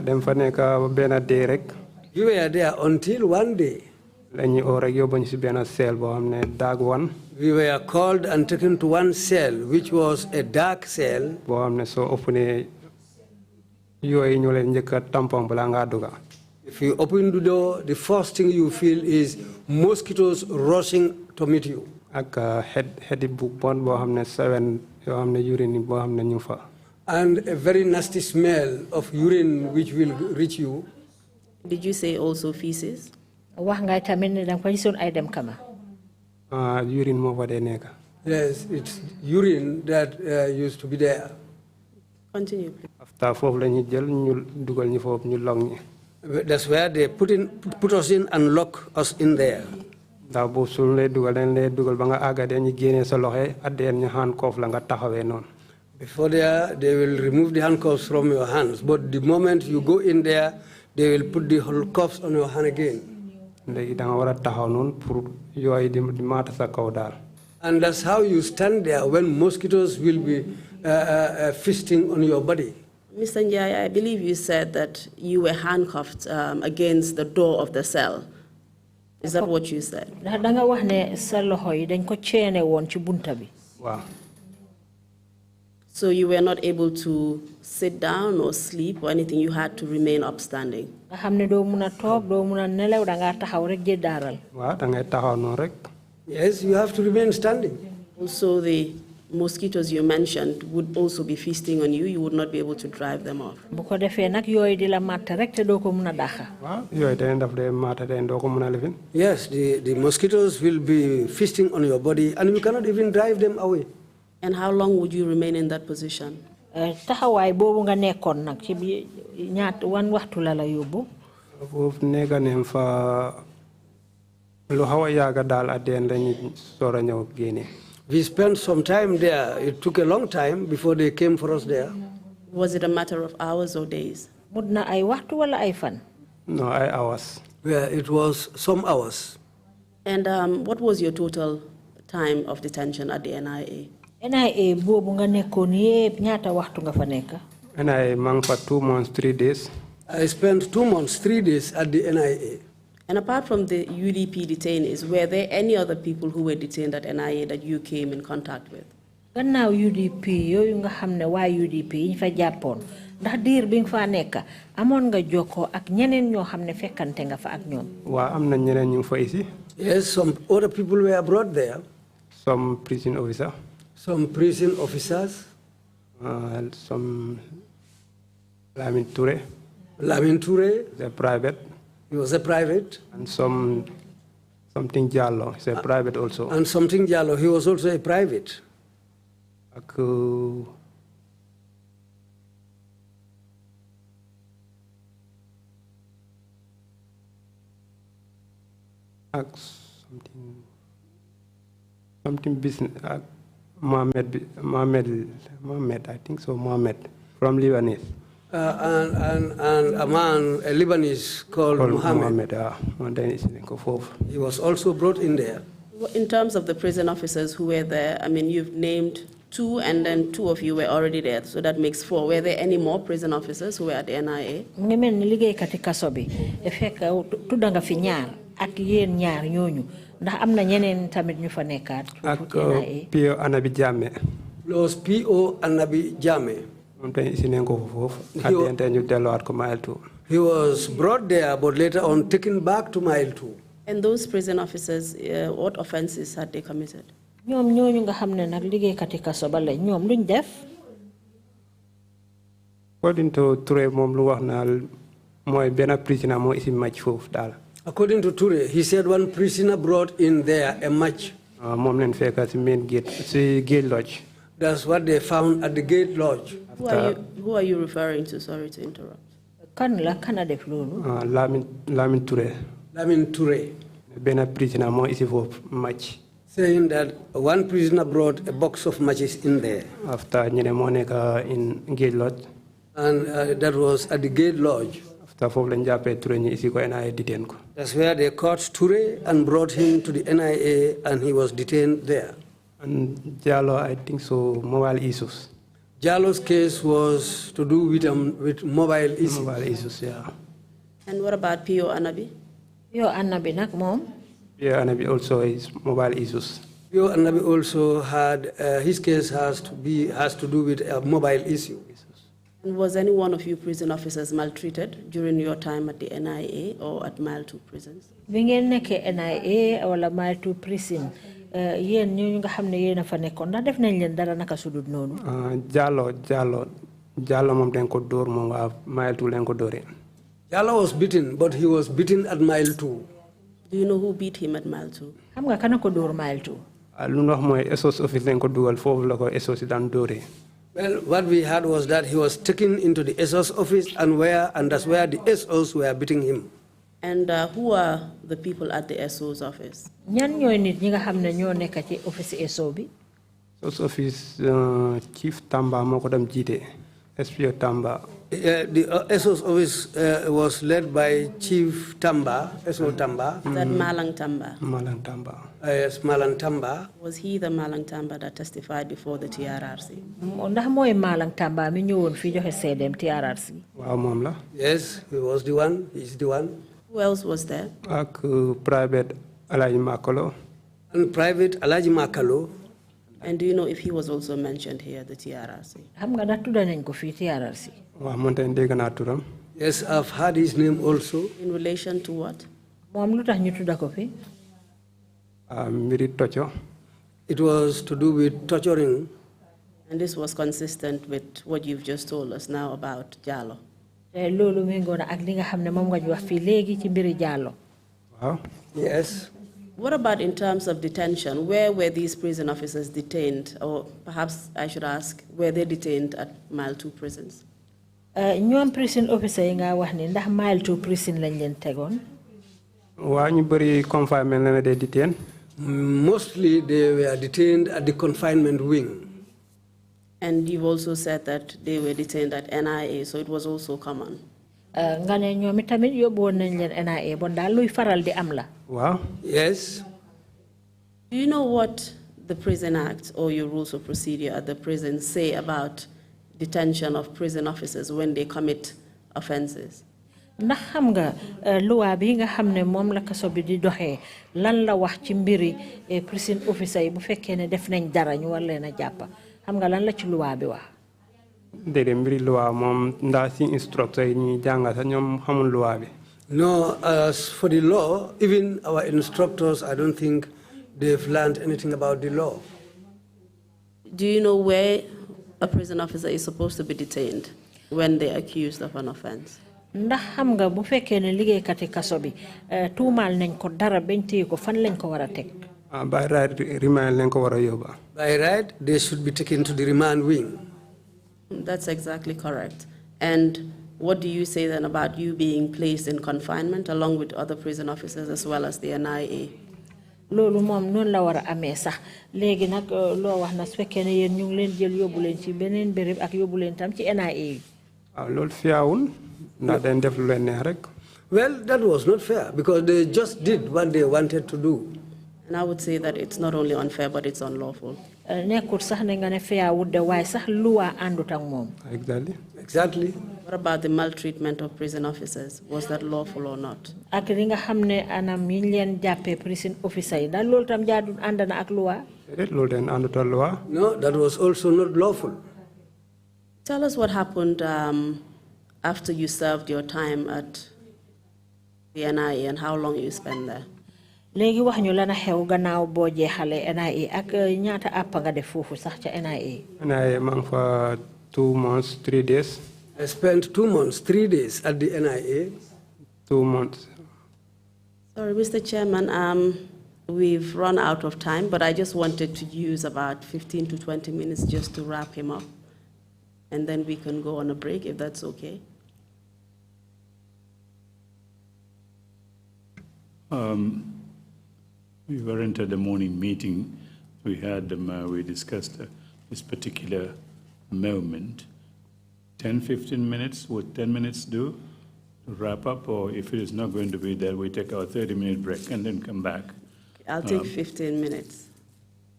Dem fa nekk ben day rek. We were there until one day. Lañu o rek yobbu ci ben cell bo xamné dag one. We were called and taken to one cell which was a dark cell. Bo xamné so opené if you open the door, the first thing you feel is mosquitoes rushing to meet you. And a very nasty smell of urine which will reach you. Did you say also feces? Urine. Yes, it's urine that used to be there. Continue, please. That's where they put us in and lock us in there. Before there, they will remove the handcuffs from your hands. But the moment you go in there, they will put the handcuffs on your hand again. And that's how you stand there when mosquitoes will be feasting on your body. Mr. Njie, I believe you said that you were handcuffed against the door of the cell. Is that what you said? Wow. So you were not able to sit down or sleep or anything, you had to remain upstanding? Yes, you have to remain standing. Also, the mosquitoes you mentioned would also be feasting on you, you would not be able to drive them off. Yes, the mosquitoes will be feasting on your body and you cannot even drive them away. And how long would you remain in that position? We spent some time there. It took a long time before they came for us there. Was it a matter of hours or days? No, hours. Yeah, it was some hours. And what was your total time of detention at the NIA? NIA mang for 2 months, 3 days. I spent 2 months, 3 days at the NIA. And apart from the UDP detainees, were there any other people who were detained at NIA that you came in contact with? Gannaaw UDP yooyu nga xam ne waa UDP yi ñu fa jàppoon ndax diir bi nga fa nekk amoon nga jokkoo ak ñeneen ñoo xam ne fekkante nga fa ak ñoom. Waaw am na ñeneen ñu fa ici. Yes, some other people were brought there. Some prison officer. Some prison officers. Some Lamin Touré. Lamin Touré. The private. He was a private. And something Jallo. He's a private also. And something Jallo. He was also a private. Something business. Mohammed, I think so. Mohammed from Lebanese. And a man, a Lebanese called Mohammed. He was also brought in there. In terms of the prison officers who were there, I mean, you've named 2 and then 2 of you were already there, so that makes 4. Were there any more prison officers who were at the NIA? Ngi mel ni liggéey kati kaso bi fekk tudda nga fi ñaar ak yéen ñaar ñooñu ndax am na ñeneen tamit ñu fa nekkaat. Ak Pio Anabi Jammeh. Los Pio Anabi Jammeh. He was brought there, but later on taken back to Mile 2. And those prison officers, what offenses had they committed? Ñoom ñooñu nga xam ne nag liggéey kati kaso ba la ñoom luñ def. According to Touré moom lu wax na mooy benn prisoner moo isi match foofu daal. According to Touré, he said one prisoner brought in there a match. Moom leen fekk si main gate, si gate lodge. That's what they found at the gate lodge. Who are you referring to? Sorry to interrupt. Kan la kana def loolu. Lamin Touré. Lamin Touré. Benn prisoner moo isi foofu match. Saying that one prisoner brought a box of matches in there. After ñene moo nekk in gate lodge. And that was at the gate lodge. After foofu lañ jàppee Touré ñu isi ko NIA detain ko. That's where they caught Touré and brought him to the NIA, and he was detained there. And Jallo, I think so, mobile issues. Jallo's case was to do with mobile issues. Mobile issues, yeah. And what about Pio Anabi? Pio Anabi nak mom? Pio Anabi also is mobile issues. Pio Anabi also had, his case has to do with a mobile issue. And was any one of you prison officers maltreated during your time at the NIA or at Mile 2 prisons? Bi ngeen nekkee NIA wala Mile 2 prison, yéen ñooñu nga xam ne yéen a fa nekkoon ndax def nañ leen dara naka sudut noonu. Jallo moom dañ ko dóor moom waa Mile 2 lañ ko dóoree. Jallo was beaten, but he was beaten at Mile 2. Do you know who beat him at Mile 2? Xam nga kana ko dóor Mile 2? Lu ñu wax mooy SOS office lañ ko dugal foofu la ko SOS daan dóoree. Well, what we had was that he was taken into the SOS office and that's where the SOs were beating him. And who are the people at the SO's office? Ñan ñooy nit ñi nga xam ne ñoo nekk ci office SO bi? SOS office Chief Tamba moo ko dem jiite. SPO Tamba. The SO's office was led by Chief Tamba, SO Tamba. That Malang Tamba? Malang Tamba. Yes, Malang Tamba. Was he the Malang Tamba that testified before the TRRC? Ndax mooy Malang Tamba mi ñëwoon fi joxe seedeem TRRC? Waaw moom la. Yes, he was the one. He's the one. Who else was there? Ak private Alaji Makalo. And private Alaji Makalo. And do you know if he was also mentioned here at the TRRC? Xam nga da tudda nañ ko fi TRRC. Waaw man tey dégg naa turam. Yes, I've heard his name also. In relation to what? Moom lu tax ñu tudda ko fi? Mbiri tocco. It was to do with torturing. And this was consistent with what you've just told us now about Jallo. Yes. What about in terms of detention? Where were these prison officers detained? Or perhaps I should ask, were they detained at Mile 2 prisons? ñoom prison officer yi nga wax ni ndax Mile 2 prison lañ leen tegoon. waa ñu bëri confinement la de detain. Mostly they were detained at the confinement wing. And you've also said that they were detained at NIA, so it was also common. nga ne ñoom itamit yóbbu woon nañ leen NIA bon daal luy faral di am la. waaw. Yes. Do you know what the Prison Act or your rules of procedure at the prison say about detention of prison officers when they commit offenses? ndax xam nga loi bi nga xam ne moom la kaso bi di doxee lan la wax ci mbiri prison officer yi bu fekkee ne def nañ dara ñu war leen a jàpp xam nga lan la ci loi bi wax. déedéet mbiri loi moom ndax si instructeur yi ñuy jàngal sax ñoom xamul loi bi. No, as for the law, even our instructors, I don't think they've learned anything about the law. Do you know where a prison officer is supposed to be detained when they're accused of an offense? ndax xam nga bu fekkee ne liggéeykati kaso bi tuumaal nañ ko dara bañ téye ko fan lañ ko war a teg. by right remand lañ ko war a yóbba. By right, they should be taken to the remand wing. That's exactly correct. And what do you say then about you being placed in confinement along with other prison officers as well as the NIA? loolu moom noonu la war a amee sax léegi nag loo wax na su fekkee ne yéen ñu ngi leen jël yóbbu leen ci beneen béréb ak yóbbu leen tam ci NIA yi. waaw loolu fiyaawul ndax dañ def lu leen neex rek. Well, that was not fair because they just did what they wanted to do. And I would say that it's not only unfair, but it's unlawful. nekkul sax ne nga ne fiyaawul de waaye sax loi àndut ak moom. exactly. Exactly. What about the maltreatment of prison officers? Was that lawful or not? ak li nga xam ne anam yi ñu leen jàppee prison officer yi daal loolu tam jaadu ànd na ak loi. déedéet loolu dañ àndut ak loi. No, that was also not lawful. Tell us what happened after you served your time at the NIA and how long you spent there. léegi wax ñu la na xew gannaaw boo jeexalee NIA ak ñaata àpp nga def foofu sax ca NIA. NIA maa ngi fa 2 months 3 days. I spent 2 months, 3 days at the NIA. 2 months. Sorry, Mr. Chairman, we've run out of time, but I just wanted to use about 15 to 20 minutes just to wrap him up. And then we can go on a break, if that's okay. We weren't at the morning meeting. We had we discussed this particular moment. 10, 15 minutes, would 10 minutes do to wrap up? Or if it is not going to be there, we take our 30-minute break and then come back. I'll take 15 minutes,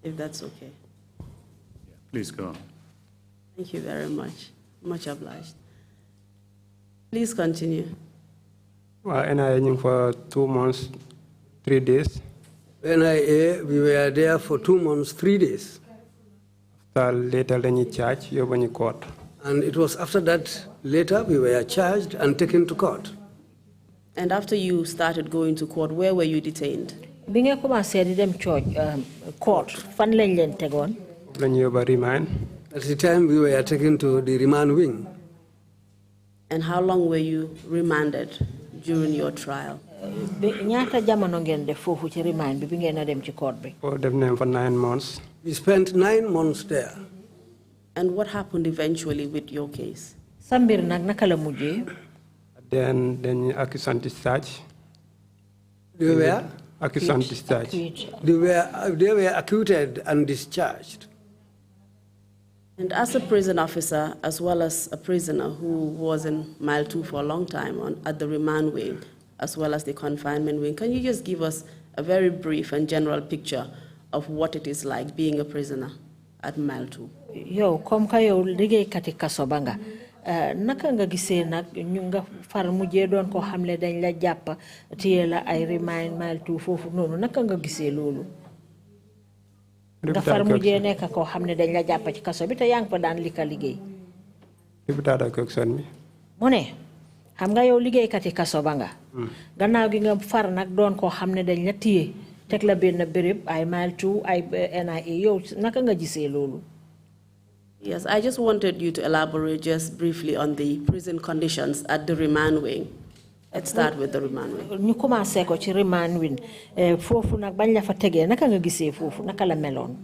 if that's okay. Yeah, please go on. Thank you very much. Much obliged. Please continue. Well, NIA ñu ngi fa 2 months 3 days. NIA, we were there for 2 months, 3 days. Later dañuy charge yóbbu ñu court. And it was after that, later, we were charged and taken to court. And after you started going to court, where were you detained? bi nga commencé di dem court fan lañ leen tegoon. lañu yóbba remand. At the time, we were taken to the remand wing. And how long were you remanded during your trial? ñaata jamono ngeen def foofu ci remand bi ngeen a dem ci court bi. def nañ fa 9 months. We spent 9 months there. And what happened eventually with your case? sa mbir nag naka la mujjee. then dañuy accuse and discharge. They were? Accused and discharged. They were acquitted and discharged. And as a prison officer, as well as a prisoner who was in Mile 2 for a long time at the remand wing, as well as the confinement wing, can you just give us a very brief and general picture of what it is like being a prisoner at Mile 2? yow comme que yow liggéeykati kaso ba nga naka nga gisee nag ñu nga far mujjee doon koo xam ne dañ la jàpp téye la ay remand Mile 2 foofu noonu naka nga gisee loolu. nga far mujjee nekk koo xam ne dañ la jàpp ci kaso bi te yaa ngi fa daan liggéey. mu ne xam nga yow liggéeykati kaso ba nga. gannaaw gi nga far nag doon koo xam ne dañ la téye teg la benn béréb ay Mile 2 ay NIA yow naka nga gisee loolu. Yes, I just wanted you to elaborate just briefly on the prison conditions at the remand wing. Let's start with the remand wing. ñu commencé ko ci remand wing fofu nak bañ la fa tégué naka nga gisé fofu naka la meloon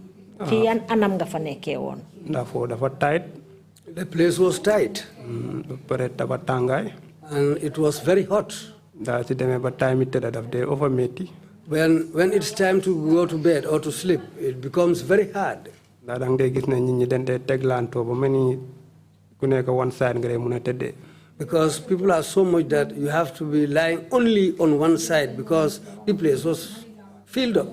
ci yan anam nga fa nekké woon dafa tight. The place was tight. dafa tàngaay. And it was very hot. daa ci demee ba time it daf dee over métti. When it's time to go to bed or to sleep, it becomes very hard. daa dang dee gis ne nit ñi dañ dee teglantoo ba mel ni ku nekk one side nga dee mun a tëddee. Because people are so much that you have to be lying only on one side because the place was filled up.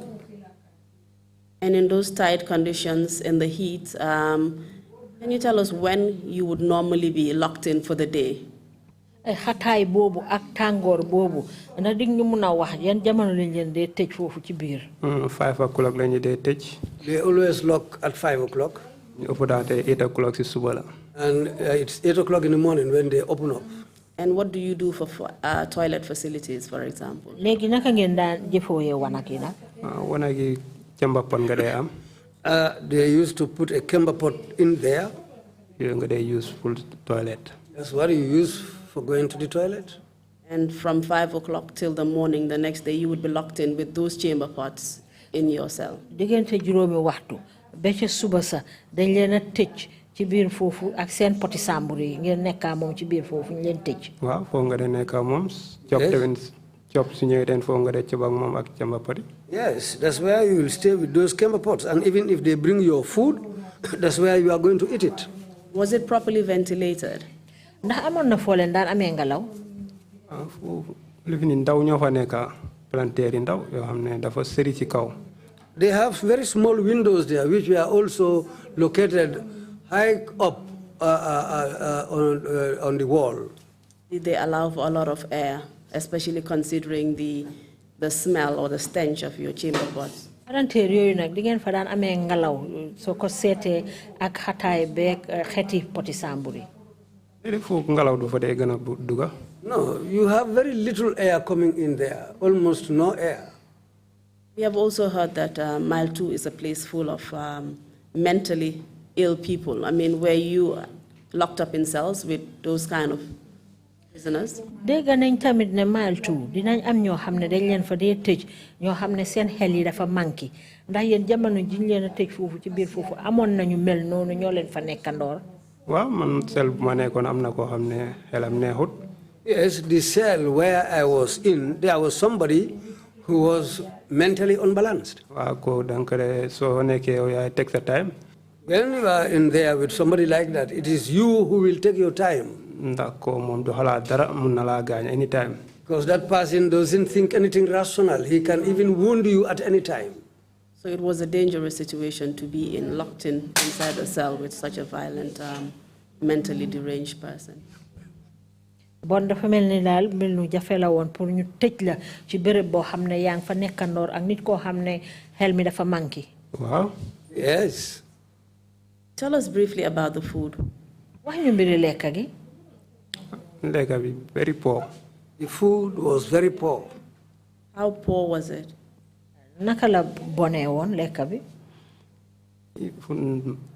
And in those tight conditions, in the heat, can you tell us when you would normally be locked in for the day? xataay boobu ak tàngoor boobu na dig ñu mun a wax yan jamono lañ leen dee tëj foofu ci biir. 5 o'clock la ñu dee tëj. They always lock at 5 o'clock. ñu ëpp daate 8 o'clock si suba la. And it's 8 o'clock in the morning when they open up. And what do you do for toilet facilities, for example? léegi naka ngeen daan jëfooyee wanag yi nag. wanag yi camba pot nga dee am. They used to put a camber pot in there. yooyu nga dee use full toilet. That's what you use for going to the toilet. And from 5 o'clock till the morning, the next day, you would be locked in with those chamber pots in your cell. diggante juróomi waxtu ba ca suba sa dañ leen a tëj ci biir foofu ak seen poti sàmbur yi ngeen nekkaa moom ci biir foofu ñu leen tëj. waaw foofu nga dee nekkaa moom. job tamit job su ñëwee den foofu nga dee cob ak moom ak camba poti. Yes, that's where you will stay with those camber pots. And even if they bring your food, that's where you are going to eat it. Was it properly ventilated? ndax amoon na foo leen daan amee ngelaw. foofu li fi ni ndaw ñoo fa nekka planteer yi ndaw yoo xam ne dafa sëri ci kaw. They have very small windows there, which were also located high up on the wall. Did they allow for a lot of air, especially considering the smell or the stench of your chamber pots? palanteer yooyu nag di ngeen fa daan amee ngelaw soo ko seetee ak xataay beeg xeeti poti sàmbur yi. No, you have very little air coming in there, almost no air. We have also heard that Mile 2 is a place full of mentally ill people. I mean, were you locked up in cells with those kind of prisoners? Dégg nañ tamit ne Mile 2 dinañ am ñoo xam ne dañ leen fa dee tëj ñoo xam ne seen xel yi dafa manqué ndax yéen jamono jiñ leen a tëj foofu ci biir foofu amoon nañu mel noonu ñoo leen fa nekkandoor. Waaw man cell bu ma nekkoon am na koo xam ne xelam neexut. Yes, the cell where I was in, there was somebody who was mentally unbalanced. Waaw ko donc soo nekkee yow yaay take the time. When you are in there with somebody like that, it is you who will take your time. Ndax ko moom du xalaat dara mun na laa gaañ anytime. Because that person doesn't think anything rational. He can even wound you at any time. So it was a dangerous situation to be in, locked in inside a cell with such a violent, mentally deranged person. Bon dafa mel ni daal mel nu jafe la woon pour ñu tëj la ci béréb boo xam ne yaa ngi fa nekkandoor ak nit koo xam ne xel mi dafa manqué. Waaw. Yes. Tell us briefly about the food. Wax ñu mbiri lekka gi. Lekka bi very poor. The food was very poor. How poor was it? Naka la bonee woon lekka bi.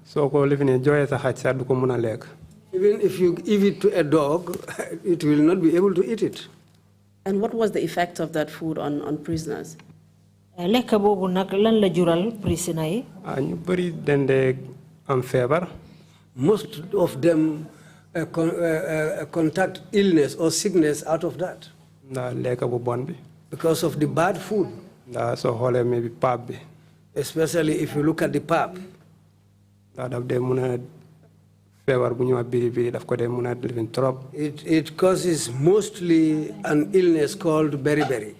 Soo ko lifine jooyee sa xaj sax du ko mun a lekk. Even if you give it to a dog, it will not be able to eat it. And what was the effect of that food on prisoners? Lekka boobu nag lan la jural prisoner yi. Ñu bëri dende am feebar. Most of them contact illness or sickness out of that. Ndax lekka bu bon bi. Because of the bad food. Ndax soo xoolee maybe pap bi. Especially if you look at the pap. Ndax daf dee mun a feebar bu ñu wax biri biri daf ko dee mun a living trop. It causes mostly an illness called beriberi.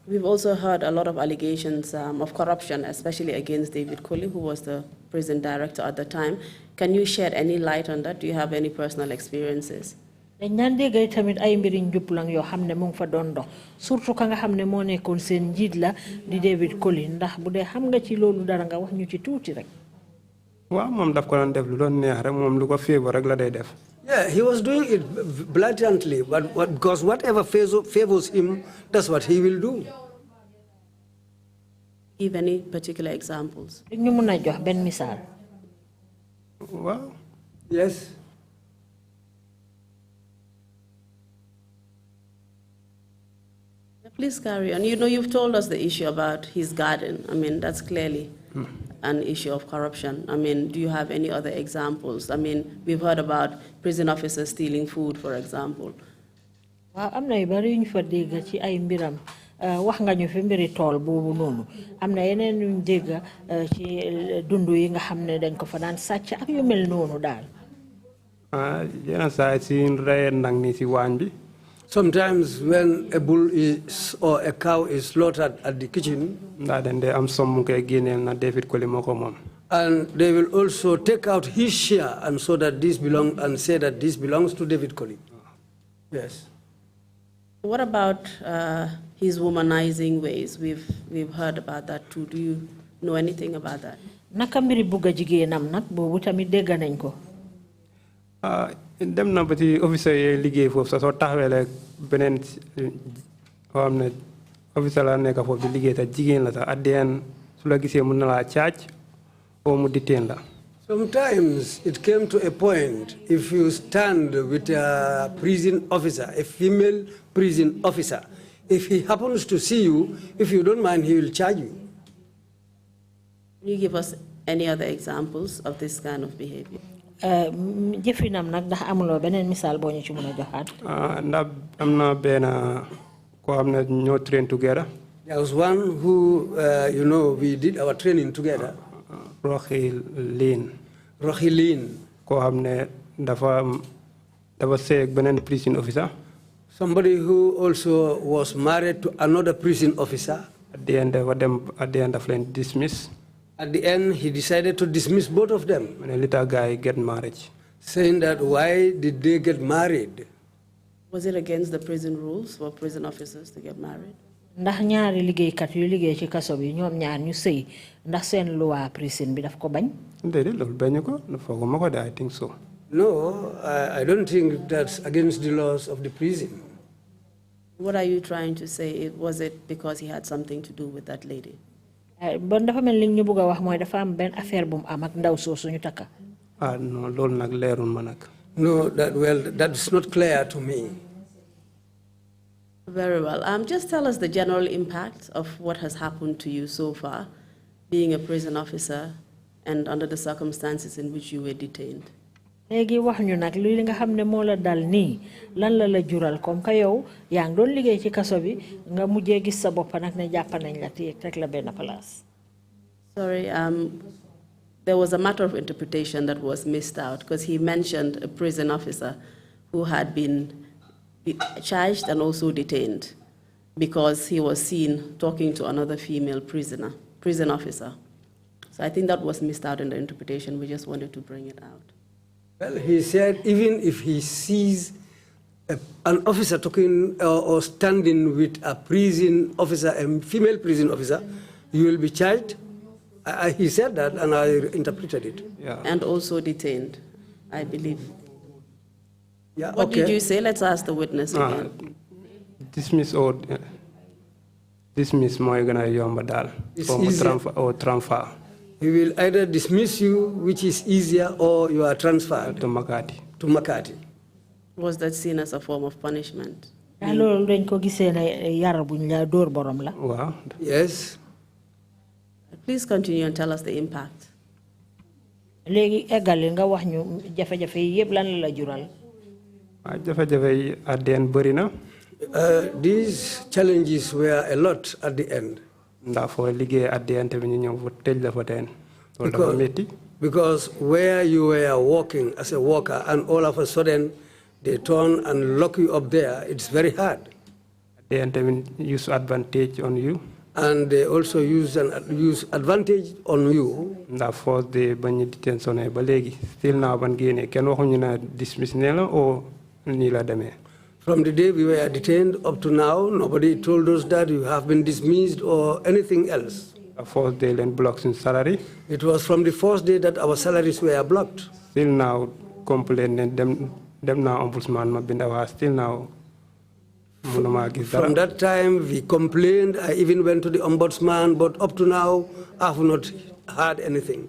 We've also heard a lot of allegations of corruption, especially against David Colley, who was the prison director at the time. Can you shed any light on that? Do you have any personal experiences? dañ naan dégg tamit ay mbiri njublang yoo xam ne mu ngi fa doon dox surtout ka nga xam ne moo nekkoon seen njiit la di David Colley ndax bu dee xam nga ci loolu dara nga wax ñu ci tuuti rek. Waaw moom daf ko doon def lu doon neex rek moom lu ko favor rek la day def. Yeah, he was doing it blatantly, but because whatever favors him, that's what he will do. Give any particular examples? ñu mun a jox benn misaal. Well, Yes. Please carry on. You know, you've told us the issue about his garden. I mean, that's clearly an issue of corruption. I mean, do you have any other examples? I mean, we've heard about prison officers stealing food, for example. Waaw am na yu bari yu ñu fa dégg ci ay mbiram wax nga ñu fi mbiri tool boobu noonu am na yeneen yu ñu dégg ci dundu yi nga xam ne dañ ko fa daan sàcc ak yu mel noonu daal. yenn saa si rey nag ni si waañ bi. Sometimes when a bull is or a cow is slaughtered at the kitchen, and they will also take out his share and so that this belong and say that this belongs to David Colley. Yes. What about his womanizing ways? We've heard about that too. Do you know anything about that? Naka mbiri bugga jigéenam nag boobu tamit dégg nañ ko. dem na ba ci officer yi liggéey foofu sax soo taxawee rek beneen xam ne officer la nekk foofu di liggéey sax jigéen la sax addeen su la gisee mën na laa caaj oo mu detain la. Sometimes it came to a point, if you stand with a prison officer, a female prison officer, if he happens to see you, if you don't mind, he will charge you. Can you give us any other examples of this kind of behavior? Jëfinam nag ndax amuloo beneen misaal boo ñu ci mën a joxaat. ndax am na benn koo xam ne ñoo train together. There was one who, you know, we did our training together. Roxilin. Koo xam ne dafa seeg beneen prison officer. Somebody who also was married to another prison officer. At the end of leen dismiss. At the end, he decided to dismiss both of them. And a little guy get married. Saying that why did they get married? Was it against the prison rules for prison officers to get married? Ndax ñaari liggéeykat yu liggéey ci kaso bi ñoom ñaar ñu sëy ndax seen loi prison bi daf ko bañ. Déedéet loolu bañu ko fooguma ko de I think so. No, I don't think that's against the laws of the prison. What are you trying to say? Was it because he had something to do with that lady? Bon dafa mel li ñu bëgg a wax mooy dafa am benn affaire bu mu am ak ndaw soosu ñu takka. No loolu nag leerul ma nag. No, that's not clear to me. Very well. Just tell us the general impact of what has happened to you so far, being a prison officer and under the circumstances in which you were detained. Léegi wax ñu nag li nga xam ne moo la dal nii lan la jural comme que yow yaa ngi doon liggéey ci kaso bi nga mujjee gis sa bopp nag ne jàpp nañ la téye teg la benn place. Sorry, there was a matter of interpretation that was missed out because he mentioned a prison officer who had been charged and also detained because he was seen talking to another female prison officer. So I think that was missed out in the interpretation. We just wanted to bring it out. Well, he said even if he sees an officer talking or standing with a prison officer, a female prison officer, you will be charged. He said that, and I interpreted it. Yeah. And also detained, I believe. Yeah, what did you say? Let's ask the witness again. Dismiss mooy gën a yomb daal. Or transfer. He will either dismiss you, which is easier, or you are transferred to Makati. Was that seen as a form of punishment? Yes. Please continue and tell us the impact. These challenges were a lot at the end. Because where you were working as a worker and all of a sudden they turn and lock you up there, it's very hard. They use advantage on you. And they also use advantage on you. Still now, dismiss or from the day we were detained up to now, nobody told us that you have been dismissed or anything else. The first day then blocks in salary. It was from the first day that our salaries were blocked. Still now, complaining them now ombudsman still now. From that time, we complained. I even went to the ombudsman, but up to now, I have not heard anything.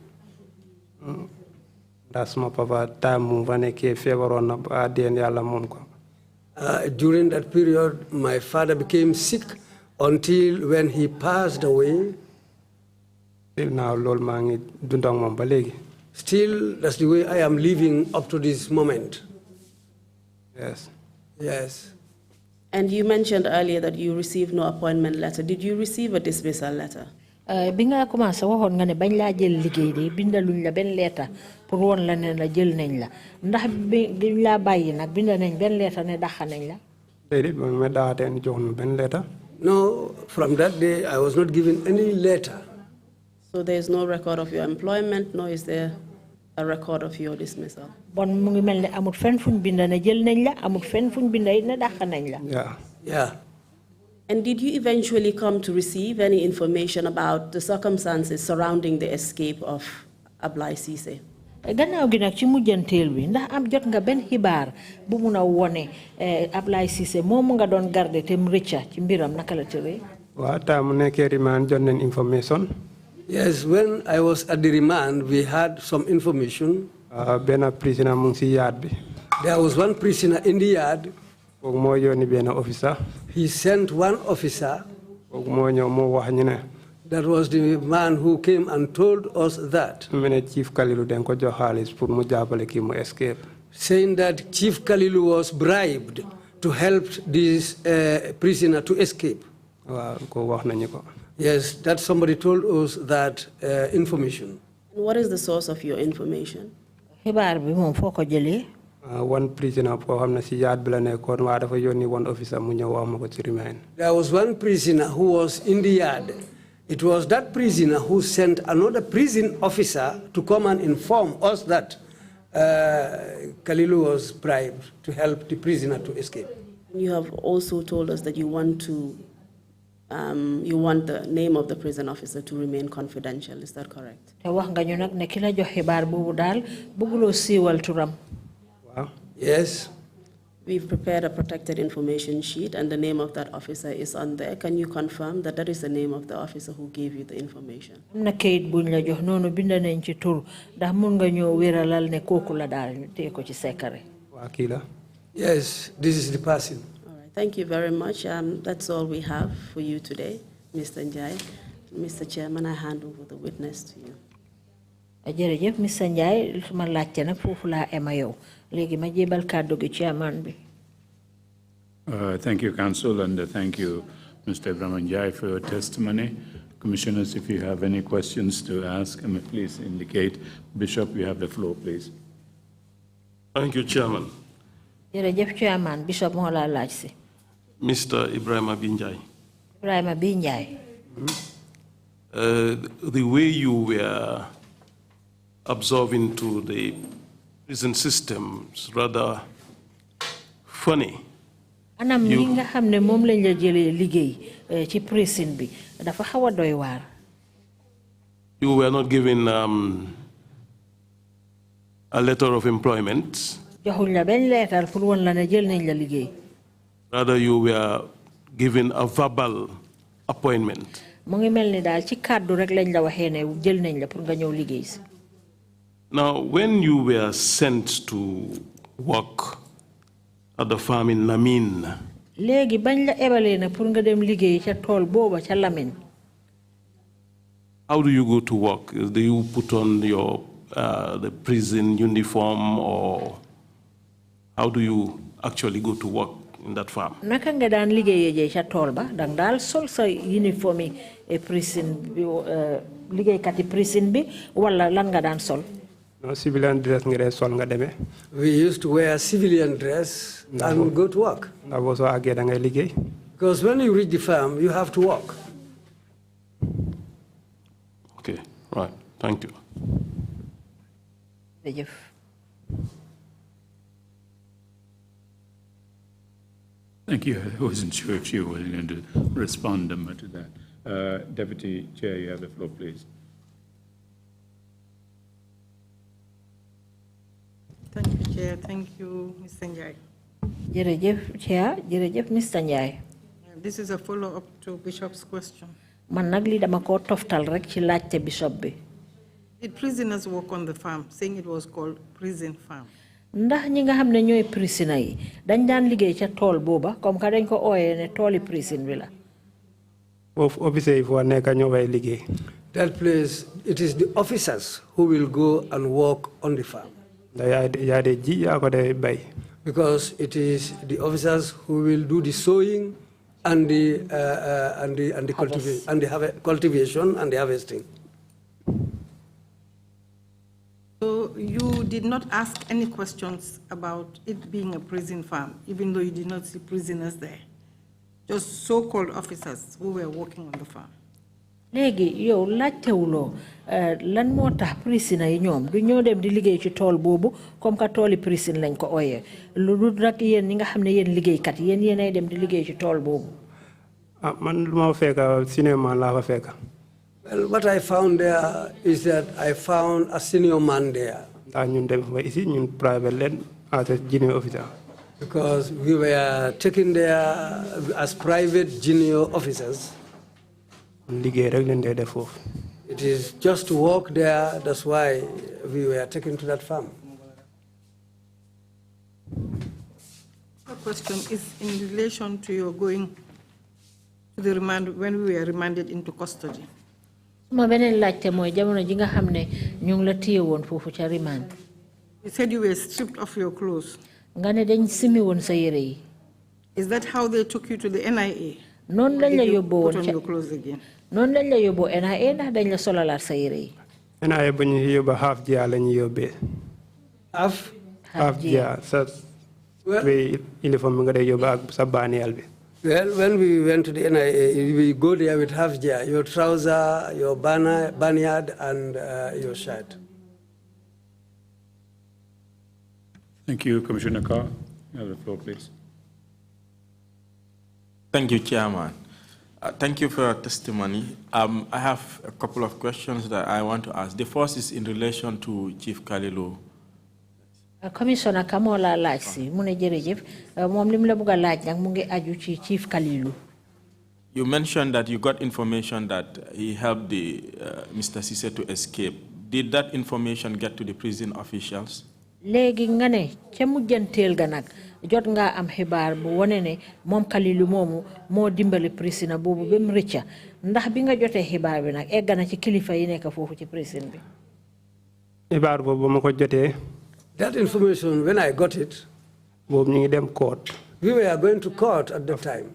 That's my papa time when I came favor on ADN yalla mum ko. During that period, my father became sick until when he passed away. Till now lol mangi dundang mom ba legi. Still, that's the way I am living up to this moment. Yes. Yes. And you mentioned earlier that you received no appointment letter. Did you receive a dismissal letter? Binga commencé waxon nga ne bañ la jël liggéey de bindaluñ la ben lettre pour won la ne la jël nañ la ndax biñ la bayyi nak binda nañ ben lettre ne dakh nañ la Dédé ba ma daaten jox nu ben lettre. No, from that day, I was not given any letter. So there is no record of your employment, nor is there a record of your dismissal. Bon mu ngi melni amut fenn fuñ binda ne jël nañ la amut fenn fuñ binda ne dakh nañ la. Yeah. Yeah. And did you eventually come to receive any information about the circumstances surrounding the escape of Ablai Cissé? Gannaaw gi nak ci mujjantel bi ndax am jot nga ben xibaar bu mu na woné Ablai Cissé mom nga don garder te mu recca ci mbiram naka la téré Wa ta mu nekké remand jot nañ information. Yes, when I was at the remand, we had some information. Ben prisoner mu ci yaad bi. There was one prisoner in the yard. Kok mo yoni ben officer. He sent one officer. Kok mo ñew mo wax ñu ne. That was the man who came and told us that. Chief Kalilu den ko jox xaliss pour mu jappalé ki mu escape. Saying that Chief Kalilu was bribed to help this prisoner to escape. Wa ko wax nañu ko. Yes, that somebody told us that information. And what is the source of your information? xibaar bi mom foko jëlé One prisoner ko xamna ci yaad bi la nekkon wa dafa yoni one officer mu ñew wax mako ci remain. There was one prisoner who was in the yard. It was that prisoner who sent another prison officer to come and inform us that Kalilu was bribed to help the prisoner to escape. You have also told us that you want the name of the prison officer to remain confidential. Is that correct? te wax nga ñu nak ne ki la jox xibaar bobu dal bëggulo siiwal turam. Yes. We've prepared a protected information sheet and the name of that officer is on there. Can you confirm that that is the name of the officer who gave you the information? Amna kayit buñ la jox nonu bind nañ ci tur ndax mën nga ñoo wéralal ne koku la dal té ko ci secret. Wa ki la. Yes, this is the person. All right. Thank you very much. That's all we have for you today, Mr. Njie. Mr. Chairman, I hand over the witness to you. Jërëjëf Mr. Njie suma laccé nak fofu la ema yow. Légui ma jébal kàddu gi chairman bi. Thank you, Council, and thank you, Mr. Ebrima Njie, for your testimony. Commissioners, if you have any questions to ask, please indicate. Bishop, you have the floor, please. Thank you, Chairman. Jërëjëf chairman Bishop mo la laaj ci. Mr. Ebrima Njie. Ebrima Njie. The way you were observing to the prison system is rather funny. Anam li nga xamne mom lañ la jëlé liggéey ci prison bi dafa xawa doy war. You were not given a letter of employment. Joxuñ la ben lettre pour won la ne jël nañ la liggéey. Rather, you were given a verbal appointment. Mo ngi melni dal ci kàddu rek lañ la waxé ne jël nañ la pour nga ñëw liggéey ci. Now, when you were sent to work at the farm in Lamine, Légui bañ la ébalé na pour nga dem liggéey ca tool boba ca Lamine. how do you go to work? Do you put on your the prison uniform, or how do you actually go to work in that farm? Naka nga daan liggéeyee jee ca tool ba dang daal sol sa uniforme yi prison bi liggéeykat yi prison bi wala lan nga daan sol. No civilian dress nga sol nga démé. We used to wear civilian dress and go to work. Ndax bo so agé da ngay liggéey. Because when you reach the farm, you have to work. Okay, right. Thank you. Jërëjëf. Thank you. I wasn't sure if you were going to respond to that. Deputy Chair, you have the floor, please. Thank you, Chair. Thank you, Mr. Njie. Jërëjëf Chair, jërëjëf Mr. Njie. This is a follow-up to Bishop's question. Man nag li dama ko toftal rek ci laajte Bishop bi. Did prisoners work on the farm, saying it was called prison farm? Ndax ñi nga xam ne ñooy prisoner yi dañ daan liggéey ca tool booba comme que dañ ko ooyee ne tooli prison bi la. Foofu officer yi foo nekk ñoo fay liggéey. That place, it is the officers who will go and work on the farm. yaa de ji yaa ko de bay. Because it is the officers who will do the sowing and the cultivation and the harvesting. So you did not ask any questions about it being a prison farm, even though you did not see prisoners there, just so-called officers who were working on the farm. Léegi yow laajtewuloo lan moo tax prisoner yi ñoom du ñoo dem di liggéey ci tool boobu comme que tooli prison lañ ko ooyee lu dul rek yéen ñi nga xam ne yéen liggéeykat yéen yéenay dem di liggéey ci tool boobu. Ah man lu ma fekk cinéma laa fa fekk. Well, what I found there is that I found a senior man there. Ñun dem fa ici ñun private leen as a junior officer. Because we were taken there as private junior officers. Liggéey rek leen dee def foofu. It is just to work there, that's why we were taken to that farm. The question is in relation to your going to the remand when we were remanded into custody. Ma beneen laajte mooy jamono ji nga xam ne ñu ngi la téye woon foofu ca remand. You said you were stripped of your clothes. Nga ne dañ simi woon sa yére yi. Is that how they took you to the NIA? Noonu lañ la yóbboo woon put on your clothes again? Noonu lañ la yóbboo NIA ndax dañ la solalaat sa yére yi. NIA ba ñu yóbba half jia la ñu yóbbee. half jia sa uniforme bi nga dee yóbba ak sa baaniyal bi. Well, when we went to the NIA, we go there with half jia, your trouser, your banyard, and your shirt. Thank you, Commissioner Carr. You have the floor, please. Thank you, Chairman. Thank you for your testimony. I have a couple of questions that I want to ask. The first is in relation to Chief Kalilu. Commissioner Kamola laaj si mu ne jërëjëf moom lim la bëgg a laaj nag mu ngi aju ci Chief Kalilu. You mentioned that you got information that he helped Mr. Cisse to escape. Did that information get to the prison officials? Léegi nga ne ca mujjanteel ga nag jot nga am xibaar bu wone ne moom Kalilu moomu moo dimbali prisoner boobu ba mu rëcca ndax bi nga jotee xibaar bi nag egg na ci kilifa yi nekk foofu ci prison bi. Xibaar boobu ma ko jotee. That information, when I got it, we were going to court at that time.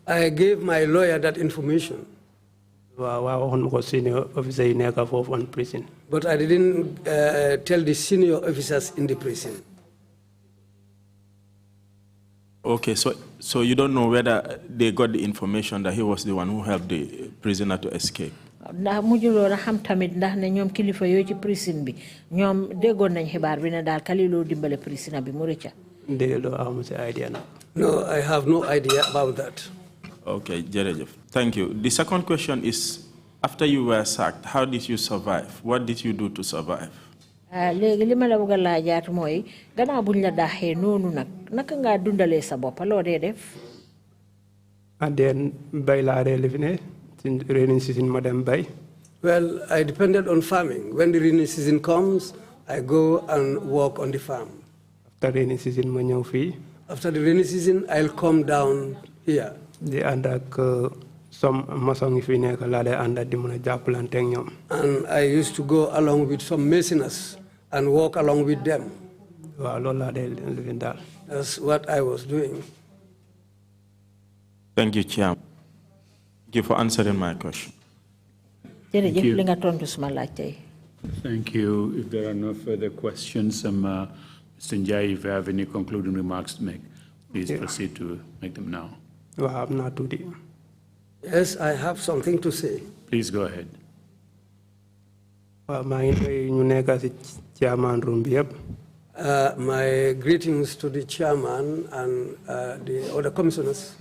I gave my lawyer that information. But I didn't tell the senior officers in the prison. Okay, so you don't know whether they got the information that he was the one who helped the prisoner to escape? Ndax mujjuloo na xam tamit ndax ne ñoom kilifa yooyu ci prison bi ñoom déggoon nañ xibaar bi ne daal Kalilu dimbale prisoner bi mu rëcca. No, I have no idea about that. Okay, jërëjëf. Thank you. The second question is, after you were sacked, how did you survive? What did you do to survive? Léegi li ma la bëgg a laajaat mooy gannaaw buñ la daaxee noonu nag naka ngaa dundalee sa bopp loo dee def. Adeen bay laa dee lifi ne. Rainy season, Madam Bay? Well, I depended on farming. When the rainy season comes, I go and work on the farm. After rainy season, after the rainy season, I'll come down here. The under some masong if we under the and I used to go along with some masoners and walk along with them. That's what I was doing. Thank you, Chair. Thank you for answering my question. Thank you. Thank you. If there are no further questions, Mr. Njie, if you have any concluding remarks to make, please proceed to make them now. Yes, I have something to say. Please go ahead. My greetings to the chairman and the other commissioners.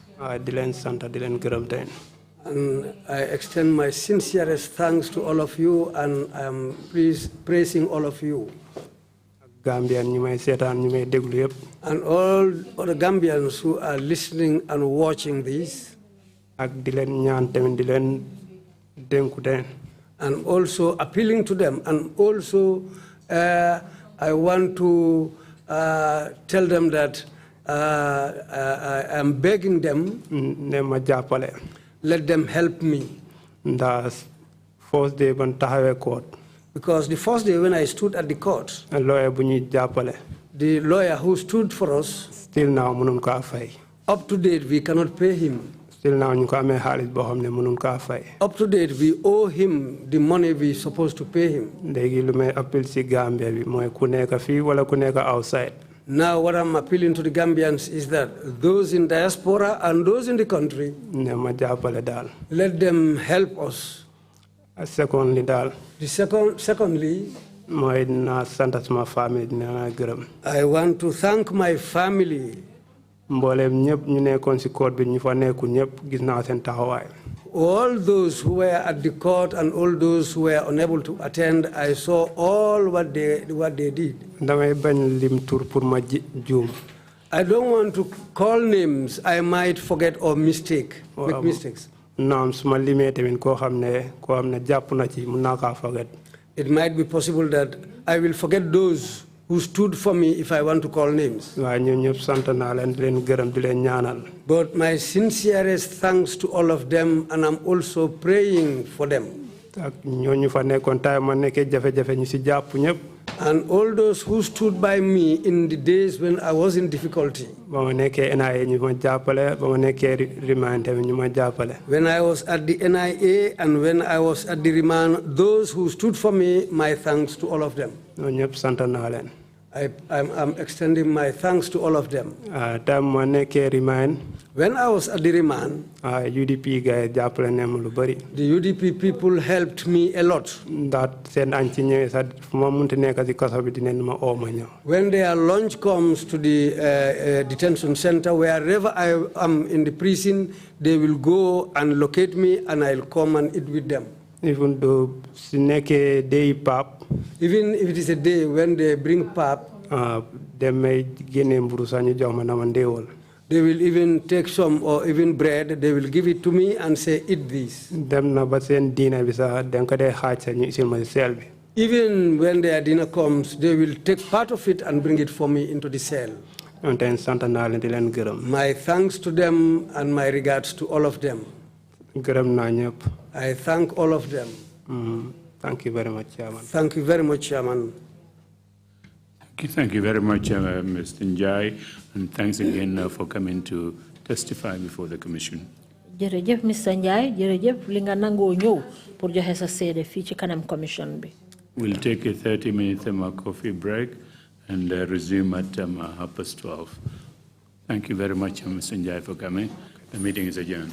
And I extend my sincerest thanks to all of you, and I am praising all of you. And all the Gambians who are listening and watching this. And and also appealing to them. And also, I want to tell them that I am begging them, let them help me. That's first day when tahawe court. Because the first day when I stood at the court, the lawyer who stood for us, still now munun ka fay. Up to date, we cannot pay him. Still now ñu ko amé xaliss bo xamné mënun ka fay. Up to date, we owe him the money we supposed to pay him. Légui lu may appel ci Gambia bi moy ku nekk fi wala ku nekk outside. Now what I'm appealing to the Gambians is that those in diaspora and those in the country, let them help us. Secondly, secondly, I want to thank my family. All those who were at the court and all those who were unable to attend, I saw all what they did. I don't want to call names. I might forget or make mistakes. It might be possible that I will forget those who stood for me if I want to call names. But my sincerest thanks to all of them, and I'm also praying for them. And all those who stood by me in the days when I was in difficulty. When I was at the NIA and when I was at the remand, those who stood for me, my thanks to all of them. I'm extending my thanks to all of them. When I was at the remand, the UDP people helped me a lot. When their lunch comes to the detention center, wherever I am in the prison, they will go and locate me and I'll come and eat with them. Even though even if it is a day when they bring pap, they may they will even take some or even bread, they will give it to me and say, eat this. Even when their dinner comes, they will take part of it and bring it for me into the cell. My thanks to them and my regards to all of them. I thank all of them. Thank you very much, Chairman. Thank you very much, Chairman. Thank you very much, Mr. Njie, and thanks again for coming to testify before the Commission. Jërëjëf Mr. Njie, jërëjëf li nga nangoo ñëw pour joxe sa seede fii ci kanam commission bi. We'll take a 30-minute coffee break and resume at 12:30. Thank you very much, Mr. Njie, for coming. The meeting is adjourned.